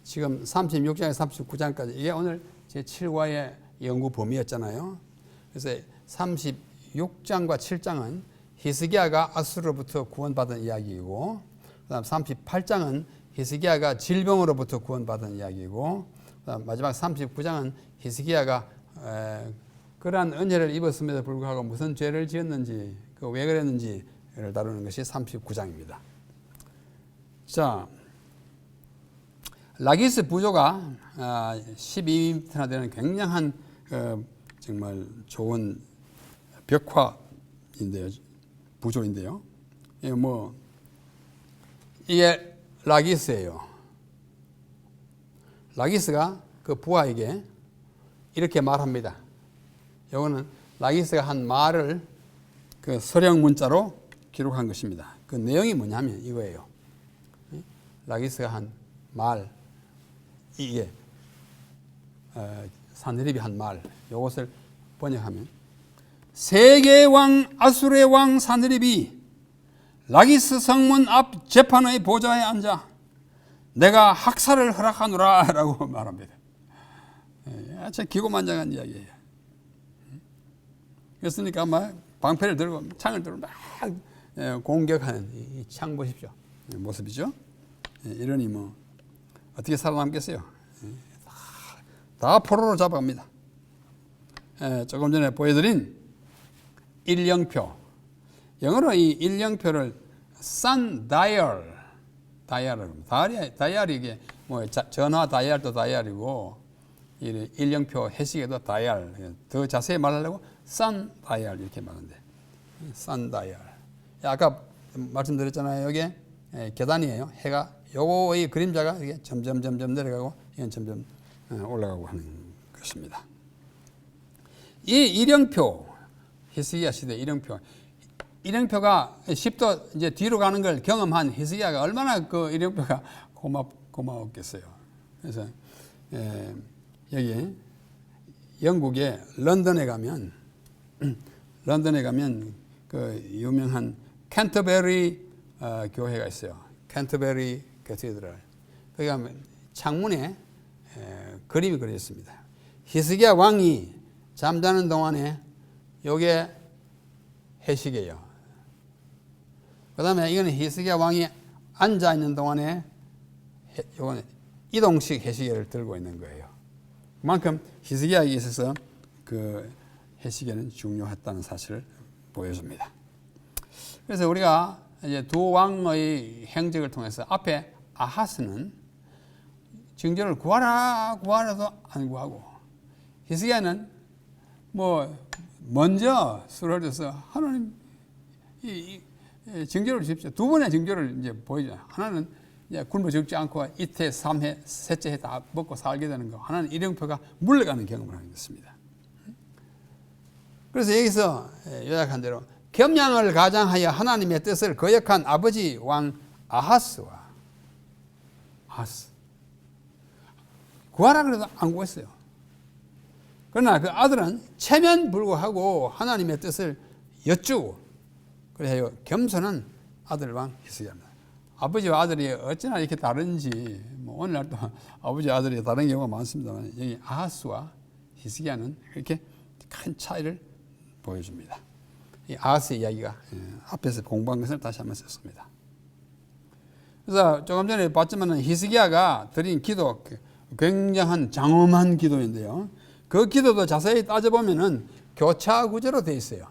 지금 36장에서 39장까지 이게 오늘 제 7과의 연구 범위였잖아요. 그래서 36장과 7장은 히스기야가 아수르로부터 구원받은 이야기이고, 그다음 38장은 히스기야가 질병으로부터 구원받은 이야기이고, 그다음 마지막 39장은 히스기야가 그러한 은혜를 입었음에도 불구하고 무슨 죄를 지었는지, 왜 그랬는지를 다루는 것이 39장입니다. 자, 라기스 부조가 12m나 되는 굉장한 정말 좋은 벽화인데요, 부조인데요. 이게 라기스예요. 라기스가 그 부하에게 이렇게 말합니다. 이거는 라기스가 한 말을 그 서령 문자로 기록한 것입니다. 그 내용이 뭐냐면 이거예요. 라기스가 한 말, 이게 산헤립이 한 말, 이것을 번역하면, 세계의 왕 아수르의 왕 산헤립이 라기스 성문 앞 재판의 보좌에 앉아 내가 학살을 허락하노라 라고 말합니다. 아주 기고만장한 이야기예요. 그랬으니까 막 방패를 들고 창을 들고 막 공격하는 이 창 보십시오. 모습이죠. 이러니 뭐 어떻게 살아남겠어요? 다 포로로 잡아갑니다. 조금 전에 보여드린 일령표, 영어로 이 일령표를 sundial, 다이얼이 이게 뭐 전화 다이얼도 다이얼이고, 일령표 해시계도 다이얼. 더 자세히 말하려고 sundial 이렇게 말하는데, sundial. 아까 말씀드렸잖아요. 여기 계단이에요. 해가 요거의 그림자가 이게 점점 내려가고 이건 점점 올라가고 하는 것입니다. 이 일형표, 히스기야 시대 일형표가 10도 이제 뒤로 가는 걸 경험한 히스기야가 얼마나 그 일형표가 고마웠겠어요. 그래서 여기 영국의 런던에 가면 그 유명한 캔터베리 교회가 있어요. 캔터베리 캐티드럴. 거기 가면 창문에 그림이 그려졌습니다. 히스기야 왕이 잠자는 동안에 요게 해시계예요. 그 다음에 이거는 히스기야 왕이 앉아 있는 동안에 요거는 이동식 해시계를 들고 있는 거예요. 그만큼 히스기야에 있어서 그 해시계는 중요했다는 사실을 보여줍니다. 그래서 우리가 이제 두 왕의 행적을 통해서 앞에 아하스는 징조를 구하라도 안 구하고 히스기야는 먼저 술을 져서 하나님 이 징조를 주십시오. 두 번의 징조를 이제 보여줘요. 하나는 이제 굶어 죽지 않고 이태, 삼해, 셋째 해 다 먹고 살게 되는 거. 하나는 일형표가 물러가는 경험을 하게 됐습니다. 그래서 여기서 요약한 대로 겸양을 가장하여 하나님의 뜻을 거역한 아버지 왕 아하스와 구하라 그래도 안 구했어요. 그러나 그 아들은 체면불구하고 하나님의 뜻을 여쭈고 그래서 겸손한 아들 왕 히스기야입니다. 아버지와 아들이 어찌나 이렇게 다른지 오늘날도 아버지와 아들이 다른 경우가 많습니다만 여기 아하스와 히스기야는 이렇게 큰 차이를 보여줍니다. 이 아하스의 이야기가 앞에서 공부한 것을 다시 한번 썼습니다. 그래서 조금 전에 봤지만 히스기야가 드린 기도 굉장한 장엄한 기도인데요. 그 기도도 자세히 따져보면 교차구조로 되어 있어요.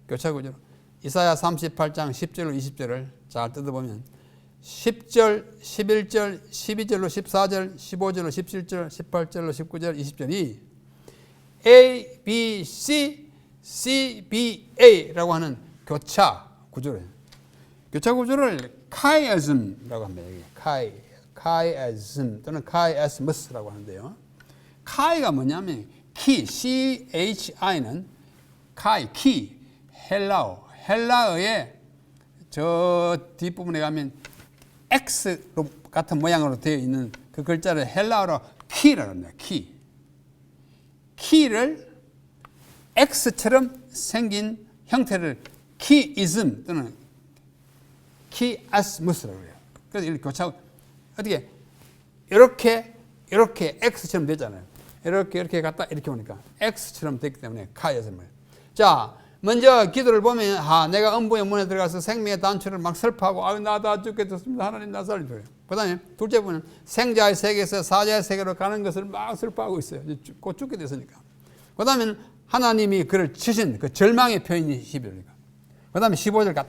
교차구조로. 이사야 38장 10절로 20절을 잘 뜯어보면 10절, 11절, 12절로 14절, 15절로 17절, 18절로 19절, 20절이 A, B, C, C, B, A라고 하는 교차 구조를 교차 구조를 카이에즘이라고 합니다. 카이에즘 또는 카이에스무스라고 하는데요. 카이가 뭐냐면 키, CHI는 카이, 키, 헬라어의 저 뒷부분에 가면 X 같은 모양으로 되어 있는 그 글자를 헬라어로 키라고 합니다. 키를 X처럼 생긴 형태를 키이즘 또는 키아스무스라고 해요. 그래서 이렇게 교차 어떻게 이렇게 X처럼 되잖아요. 이렇게 갔다 이렇게 오니까 X처럼 됐기 때문에 카이즘을. 자, 먼저 기도를 보면 내가 음부의 문에 들어가서 생명의 단추를 막 슬퍼하고 나 다 죽게 됐습니다. 하나님 나 살려줘요. 그 다음에 둘째 분은 생자의 세계에서 사자의 세계로 가는 것을 막 슬퍼하고 있어요. 곧 죽게 됐으니까. 그 다음에 하나님이 그를 치신 그 절망의 표현이 12절이니까. 그 다음에 15절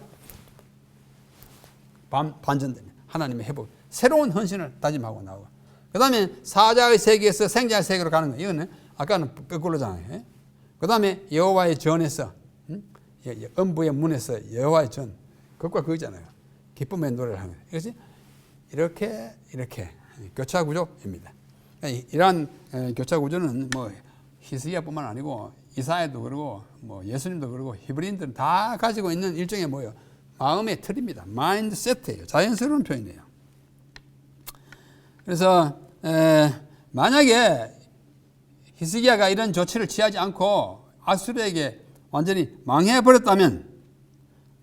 반전되면 하나님의 회복, 새로운 헌신을 다짐하고 나오고. 그 다음에 사자의 세계에서 생자의 세계로 가는 거. 이거는 아까는 거꾸로잖아요. 그 다음에 여호와의 전에서 음부의 문에서 여호와의 전, 그것과 그거잖아요. 기쁨의 노래를 하는 거예요. 이것이 이렇게 교차 구조입니다. 이러한 교차 구조는 히스기야뿐만 아니고 이사야도 그러고 예수님도 그러고 히브리인들은 다 가지고 있는 일종의 마음의 틀입니다. 마인드세트예요. 자연스러운 표현이에요. 그래서 만약에 히스기야가 이런 조치를 취하지 않고 아수르에게 완전히 망해버렸다면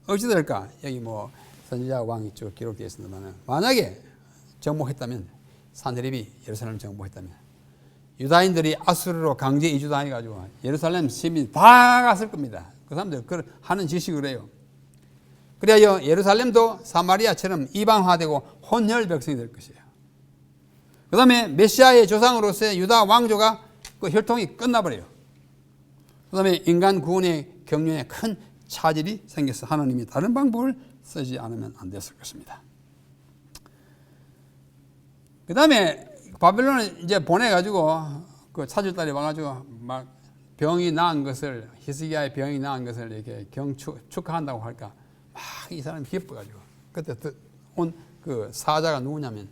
어찌 될까? 여기 선지자 왕이 쭉 기록되어 있습니다만 만약에 정복했다면 산헤립이 예루살렘을 정복했다면 유다인들이 아수르로 강제 이주당해가지고 예루살렘 시민 다 갔을 겁니다. 그 사람들 그걸 하는 지식을 해요. 그래야 예루살렘도 사마리아처럼 이방화되고 혼혈 백성이 될 것이에요. 그 다음에 메시아의 조상으로서의 유다 왕조가 그 혈통이 끝나버려요. 그 다음에 인간 구원의 경륜에 큰 차질이 생겨서 하나님이 다른 방법을 쓰지 않으면 안 됐을 것입니다. 그 다음에 바벨론을 이제 보내가지고 그 사절달이 와가지고 막 병이 나은 것을, 히스기야의 병이 나은 것을 이렇게 축하한다고 할까 막 이 사람이 기뻐가지고 그때 온 그 사자가 누구냐면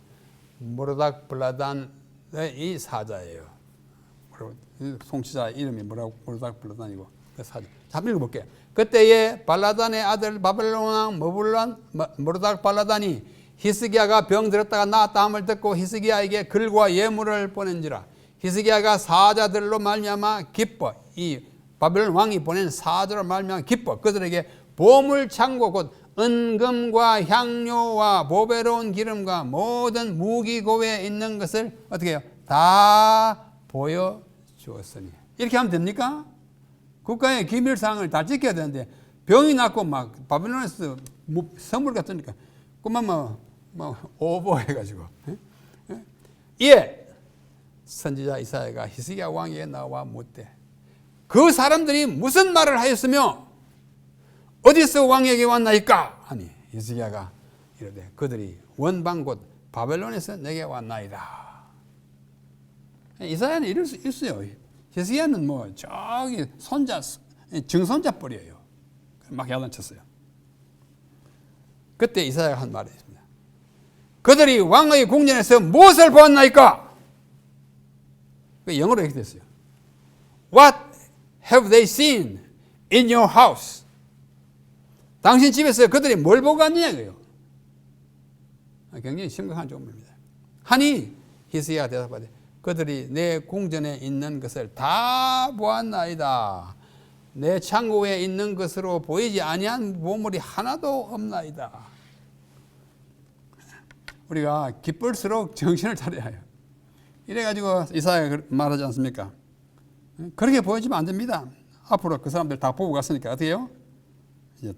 모르닥 블라단의 이 사자예요. 송치자 이름이 모르닥 블라단이고 그 사자. 자, 읽어볼게요. 그때에 발라단의 아들 바벨론 왕 모르닥 발라단이 히스기야가 병들었다가 나았다 함을 듣고 히스기야에게 글과 예물을 보낸지라. 히스기야가 사자들로 말미암아 기뻐. 이 바벨론 왕이 보낸 사자로 말미암아 기뻐. 그들에게 보물 창고 곧 은금과 향료와 보배로운 기름과 모든 무기고에 있는 것을 어떻게 해요? 다 보여주었으니. 이렇게 하면 됩니까? 국가의 기밀사항을 다 지켜야 되는데 병이 났고 막 바벨론에서 선물 같으니까 그만 오버해가지고. 이에 선지자 이사야가 히스기야 왕에게 나와 묻되 그 사람들이 무슨 말을 하였으며 어디서 왕에게 왔나이까? 하니 히스기야가 이르되 그들이 원방 곧 바벨론에서 내게 왔나이다. 이사야는 이럴 수 있어요. 히스기야는 저기 손자 증손자 뻘이에요. 막 야단쳤어요. 그때 이사야가 한 말이 있습니다. 그들이 왕의 궁전에서 무엇을 보았나이까? 영어로 이렇게 됐어요. What have they seen in your house? 당신 집에서 그들이 뭘 보고 왔느냐고요. 굉장히 심각한 질문입니다. 하니 히스기야가 대답하되 그들이 내 궁전에 있는 것을 다 보았나이다. 내 창고에 있는 것으로 보이지 아니한 보물이 하나도 없나이다. 우리가 기쁠수록 정신을 차려야 해요. 이래가지고 이사야가 말하지 않습니까? 그렇게 보여주면 안 됩니다. 앞으로 그 사람들 다 보고 갔으니까 어떻게 해요? 이제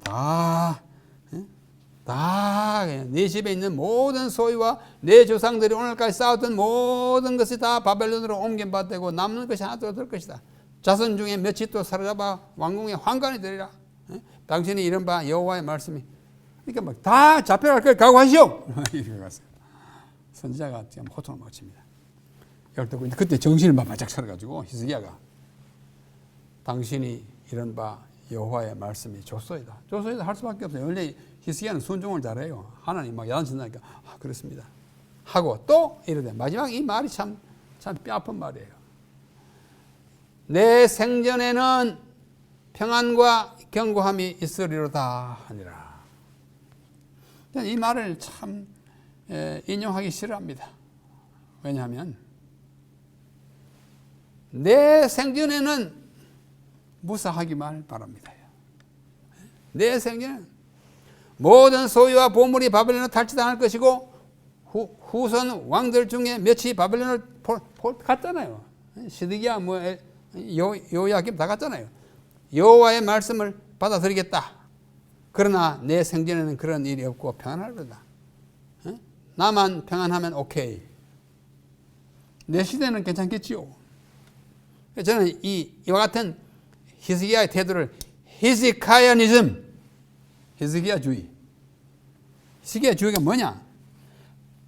내 집에 있는 모든 소유와 내 조상들이 오늘까지 쌓았던 모든 것이 다 바벨론으로 옮겨받되고 남는 것이 하나도 없을 것이다. 자손 중에 몇이 또 사로잡아 왕궁의 환관이 되리라. 당신이 이런 바 여호와의 말씀이. 그러니까 막 다 잡혀갈 걸 각오하시오. 이렇게 갔어요. 선지자가 지금 호통을 못 칩니다. 그때 정신을 막 바짝 차려가지고 히스기야가 당신이 이런 바 여호와의 말씀이 좋소이다. 좋소이다 할 수밖에 없어요. 원래 히스기야는 순종을 잘해요. 하나님 막 야단친다니까 그렇습니다. 하고 또 이러대. 마지막 이 말이 참 뼈아픈 말이에요. 내 생전에는 평안과 견고함이 있으리로다 하니라. 이 말을 참 인용하기 싫어합니다. 왜냐하면 내 생전에는 무사하기만 바랍니다. 내 생전에는 모든 소유와 보물이 바벨론으로 탈취당할 것이고 후손 왕들 중에 몇이 바벨론을 갔잖아요. 시드기야 요야김 다 갔잖아요. 여호와의 말씀을 받아들이겠다. 그러나 내 생전에는 그런 일이 없고 평안할 거다. 나만 평안하면 오케이. 내 시대는 괜찮겠지요. 저는 이와 같은 히스기야의 태도를 히스카야니즘, 히스기야주의. 히스기야주의가 뭐냐?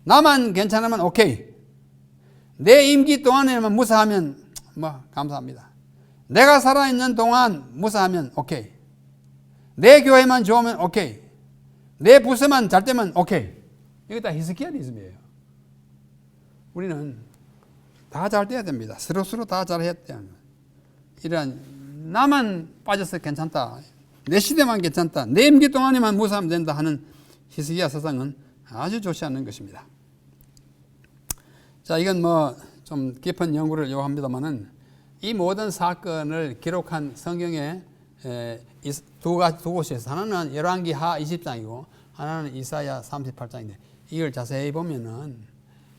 나만 괜찮으면 오케이. 내 임기 동안에만 무사하면 감사합니다. 내가 살아있는 동안 무사하면 오케이. 내 교회만 좋으면 오케이. 내 부서만 잘 되면 오케이. 이거 다 히스기야니즘이에요. 우리는 다 잘 돼야 됩니다. 서로 다 잘해야 돼요. 이런 나만 빠져서 괜찮다. 내 시대만 괜찮다. 내 임기 동안에만 무사하면 된다 하는 히스기야 사상은 아주 좋지 않는 것입니다. 자, 이건 좀 깊은 연구를 요합니다만은 이 모든 사건을 기록한 성경에 두 곳에서 하나는 열왕기하 20장이고 하나는 이사야 38장인데 이걸 자세히 보면은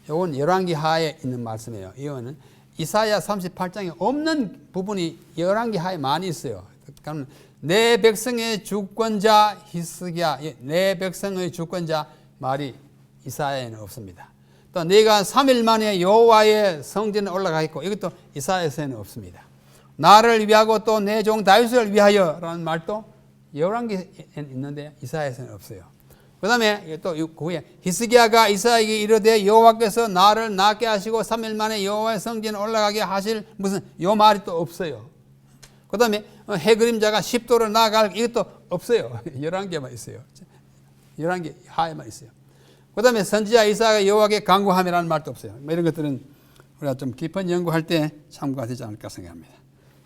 이건 열왕기하에 있는 말씀이에요. 이거는 이사야 38장에 없는 부분이 열왕기하에 많이 있어요. 그러니까 내 백성의 주권자 히스기야, 내 백성의 주권자 말이 이사야에는 없습니다. 또 내가 3일 만에 여호와의 성전에 올라가 있고 이것도 이사야에는 없습니다. 나를 위하고 또 내 종 다윗을 위하여라는 말도 열왕기에 있는데 이사야에는 없어요. 그 다음에 또 그게 히스기야가 이사야에게 이르되 여호와께서 나를 낫게 하시고 3일 만에 여호와의 성전에 올라가게 하실 무슨 요 말이 또 없어요. 그 다음에 해 그림자가 10도로 나아갈 이것도 없어요. 열왕기에만 있어요. 열왕기 하에만 있어요. 그 다음에 선지자 이사야가 여호와께 간구함이라는 말도 없어요. 뭐 이런 것들은 우리가 좀 깊은 연구할 때 참고가 되지 않을까 생각합니다.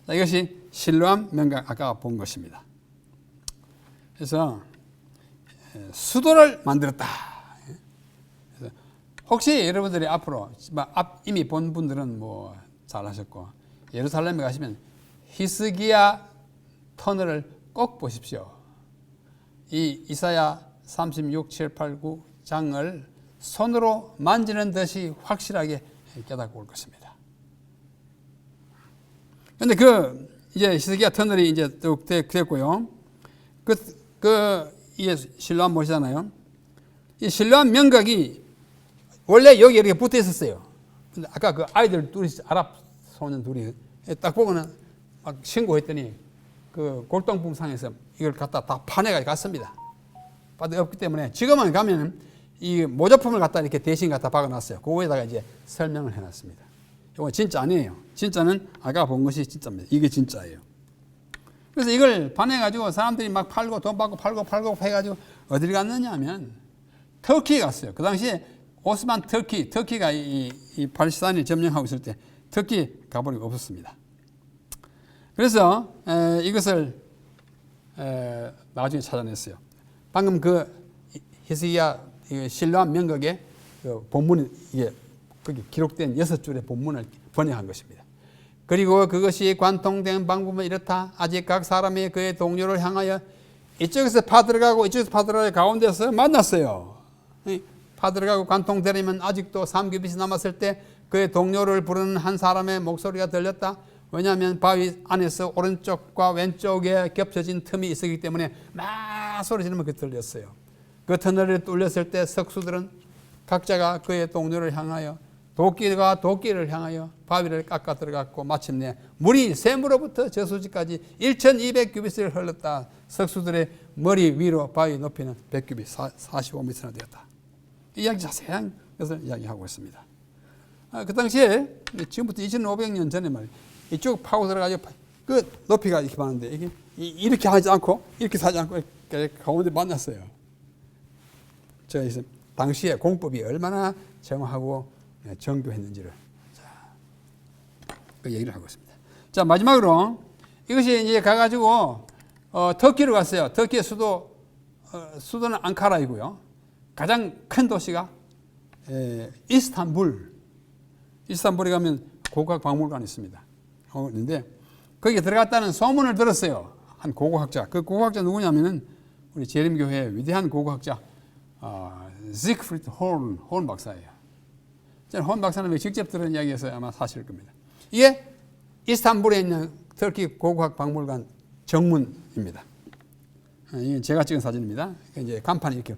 자, 이것이 실로암 명각 아까 본 것입니다. 그래서 수도를 만들었다. 그래서 혹시 여러분들이 앞으로 이미 본 분들은 뭐 잘하셨고 예루살렘에 가시면 히스기야 터널을 꼭 보십시오. 이 이사야 36, 7, 8, 9장을 손으로 만지는 듯이 확실하게 깨닫고 올 것입니다. 그런데 이제 히스기야 터널이 이제 쭉 됐고요. 이게 실로암 못이잖아요. 이 실로암 명각이 원래 여기 이렇게 붙어 있었어요. 근데 아까 그 아이들 둘이, 아랍 소년 둘이 딱 보고는 막 신고했더니 그 골동품상에서 이걸 갖다 다 파내가 갔습니다. 없기 때문에 지금은 가면 이 모조품을 갖다 이렇게 대신 갖다 박아놨어요. 그거에다가 이제 설명을 해놨습니다. 이건 진짜 아니에요. 진짜는 아까 본 것이 진짜입니다. 이게 진짜예요. 그래서 이걸 파내가지고 사람들이 막 팔고 돈 받고 팔고 해가지고 어디를 갔느냐 하면 터키에 갔어요. 그 당시에 오스만 터키가 이 팔레스타인을 점령하고 있을 때 터키 가보니까 없었습니다. 그래서 이것을 나중에 찾아냈어요. 방금 그 히스기야 실로암 명각의 그 본문이 이게 거기 기록된 6줄의 본문을 번역한 것입니다. 그리고 그것이 관통된 방법은 이렇다. 아직 각 사람이 그의 동료를 향하여 이쪽에서 파들어가고 이쪽에서 파들어가고 가운데서 만났어요. 파들어가고 관통되려면 아직도 3규빗이 남았을 때 그의 동료를 부르는 한 사람의 목소리가 들렸다. 왜냐하면 바위 안에서 오른쪽과 왼쪽에 겹쳐진 틈이 있었기 때문에 막 소리 지르면 그 들렸어요. 그 터널을 뚫렸을 때 석수들은 각자가 그의 동료를 향하여 도끼가 도끼를 향하여 바위를 깎아 들어갔고 마침내 물이 샘으로부터 저수지까지 1200규빗을 흘렀다. 석수들의 머리 위로 바위 높이는 100규빗 45m나 되었다. 이 이야기 자세한 것을 이야기하고 있습니다. 그 당시에 지금부터 2500년 전에 말이에요. 이쪽 파고 들어가지고 그 높이가 이렇게 많은데 이게 이렇게 하지 않고 이렇게 하지 않고 이렇게 가운데 만났어요. 제가 당시에 공법이 얼마나 정확하고 정교했는지를 그 얘기를 하고 있습니다. 자, 마지막으로 이것이 이제 가가지고 터키로 갔어요. 터키의 수도는 앙카라이고요. 가장 큰 도시가 이스탄불에 가면 고고학 박물관이 있습니다. 있는데 거기에 들어갔다는 소문을 들었어요. 한 고고학자. 그 고고학자 누구냐면은 우리 재림교회의 위대한 고고학자 지크프리드 혼 박사예요. 저는 혼 박사는 직접 들은 이야기에서 아마 사실일 겁니다. 이게 이스탄불에 있는 터키 고고학 박물관 정문입니다. 이게 제가 찍은 사진입니다. 이제 간판이 이렇게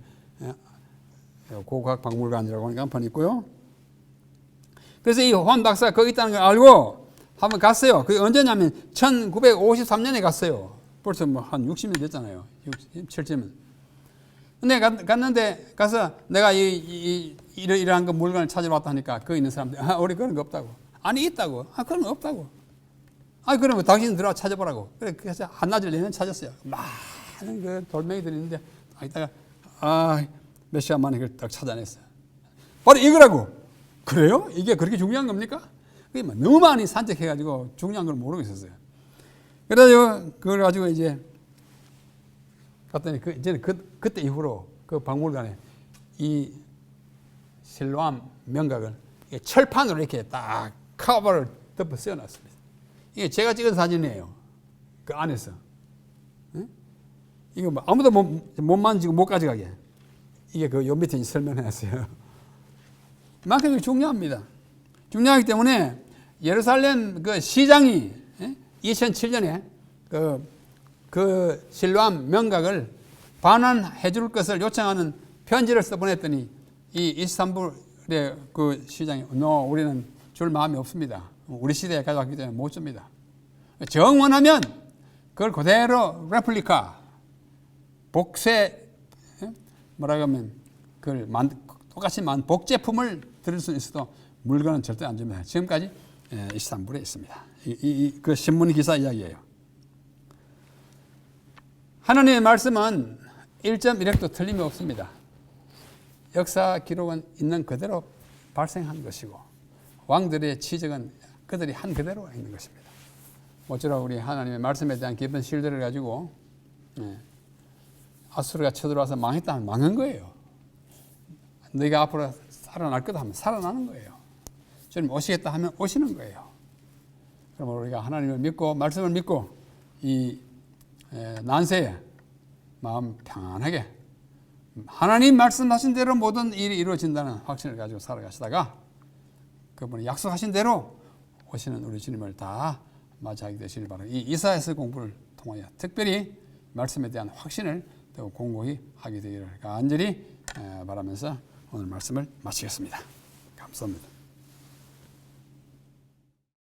고고학 박물관이라고 하는 간판이 있고요. 그래서 이 혼 박사가 거기 있다는 걸 알고 한번 갔어요. 그게 언제냐면 1953년에 갔어요. 벌써 뭐 한 60년 됐잖아요. 67년. 근데 갔는데 가서 내가 이러한 그 물건을 찾으러 왔다 하니까 거기 있는 사람들이 우리 그런 거 없다고. 아니 있다고. 그런 거 없다고. 그러면 당신 들어와 찾아보라고. 그래서 한낮을 내내 찾았어요. 많은 그 돌멩이들이 있는데 이따가 몇 시간 만에 그걸 딱 찾아냈어요. 바로 이거라고. 그래요? 이게 그렇게 중요한 겁니까? 그게 너무 많이 산책해가지고 중요한 걸 모르고 있었어요. 그래가지고 그걸 가지고 이제 갔더니 이제는 그때 이후로 그 박물관에 이 실로암 명각을 철판으로 이렇게 딱 커버를 덮어 씌워놨습니다. 이게 제가 찍은 사진이에요. 그 안에서. 이거 뭐 아무도 못 만지고 못 가져가게. 이게 그 요 밑에 설명해놨어요. 그만큼 중요합니다. 중요하기 때문에 예루살렘 그 시장이 2007년에 그 실로암 명각을 반환해 줄 것을 요청하는 편지를 써보냈더니 이 이스탄불의 그 시장이 우리는 줄 마음이 없습니다. 우리 시대에 가져왔기 때문에 못 줍니다. 정원하면 그걸 그대로 레플리카 복쇄 뭐라고 하면 그걸 똑같이 복제품을 들을 수 있어도 물건은 절대 안 줍니다. 지금까지 이스탄불에 있습니다. 그 신문 기사 이야기예요. 하나님의 말씀은 1.1획도 틀림이 없습니다. 역사 기록은 있는 그대로 발생한 것이고 왕들의 치적은 그들이 한 그대로 있는 것입니다. 모쪼록 우리 하나님의 말씀에 대한 깊은 신뢰를 가지고 아수르가 쳐들어와서 망했다 하면 망한 거예요. 너희가 앞으로 살아날 거다 하면 살아나는 거예요. 주님 오시겠다 하면 오시는 거예요. 그럼 우리가 하나님을 믿고 말씀을 믿고 이 난세에 마음 평안하게 하나님 말씀하신 대로 모든 일이 이루어진다는 확신을 가지고 살아가시다가 그분이 약속하신 대로 오시는 우리 주님을 다 맞이하게 되시길 바랍니다. 이 이사야서 공부를 통하여 특별히 말씀에 대한 확신을 더 공고히 하게 되기를 간절히 바라면서 오늘 말씀을 마치겠습니다. 감사합니다.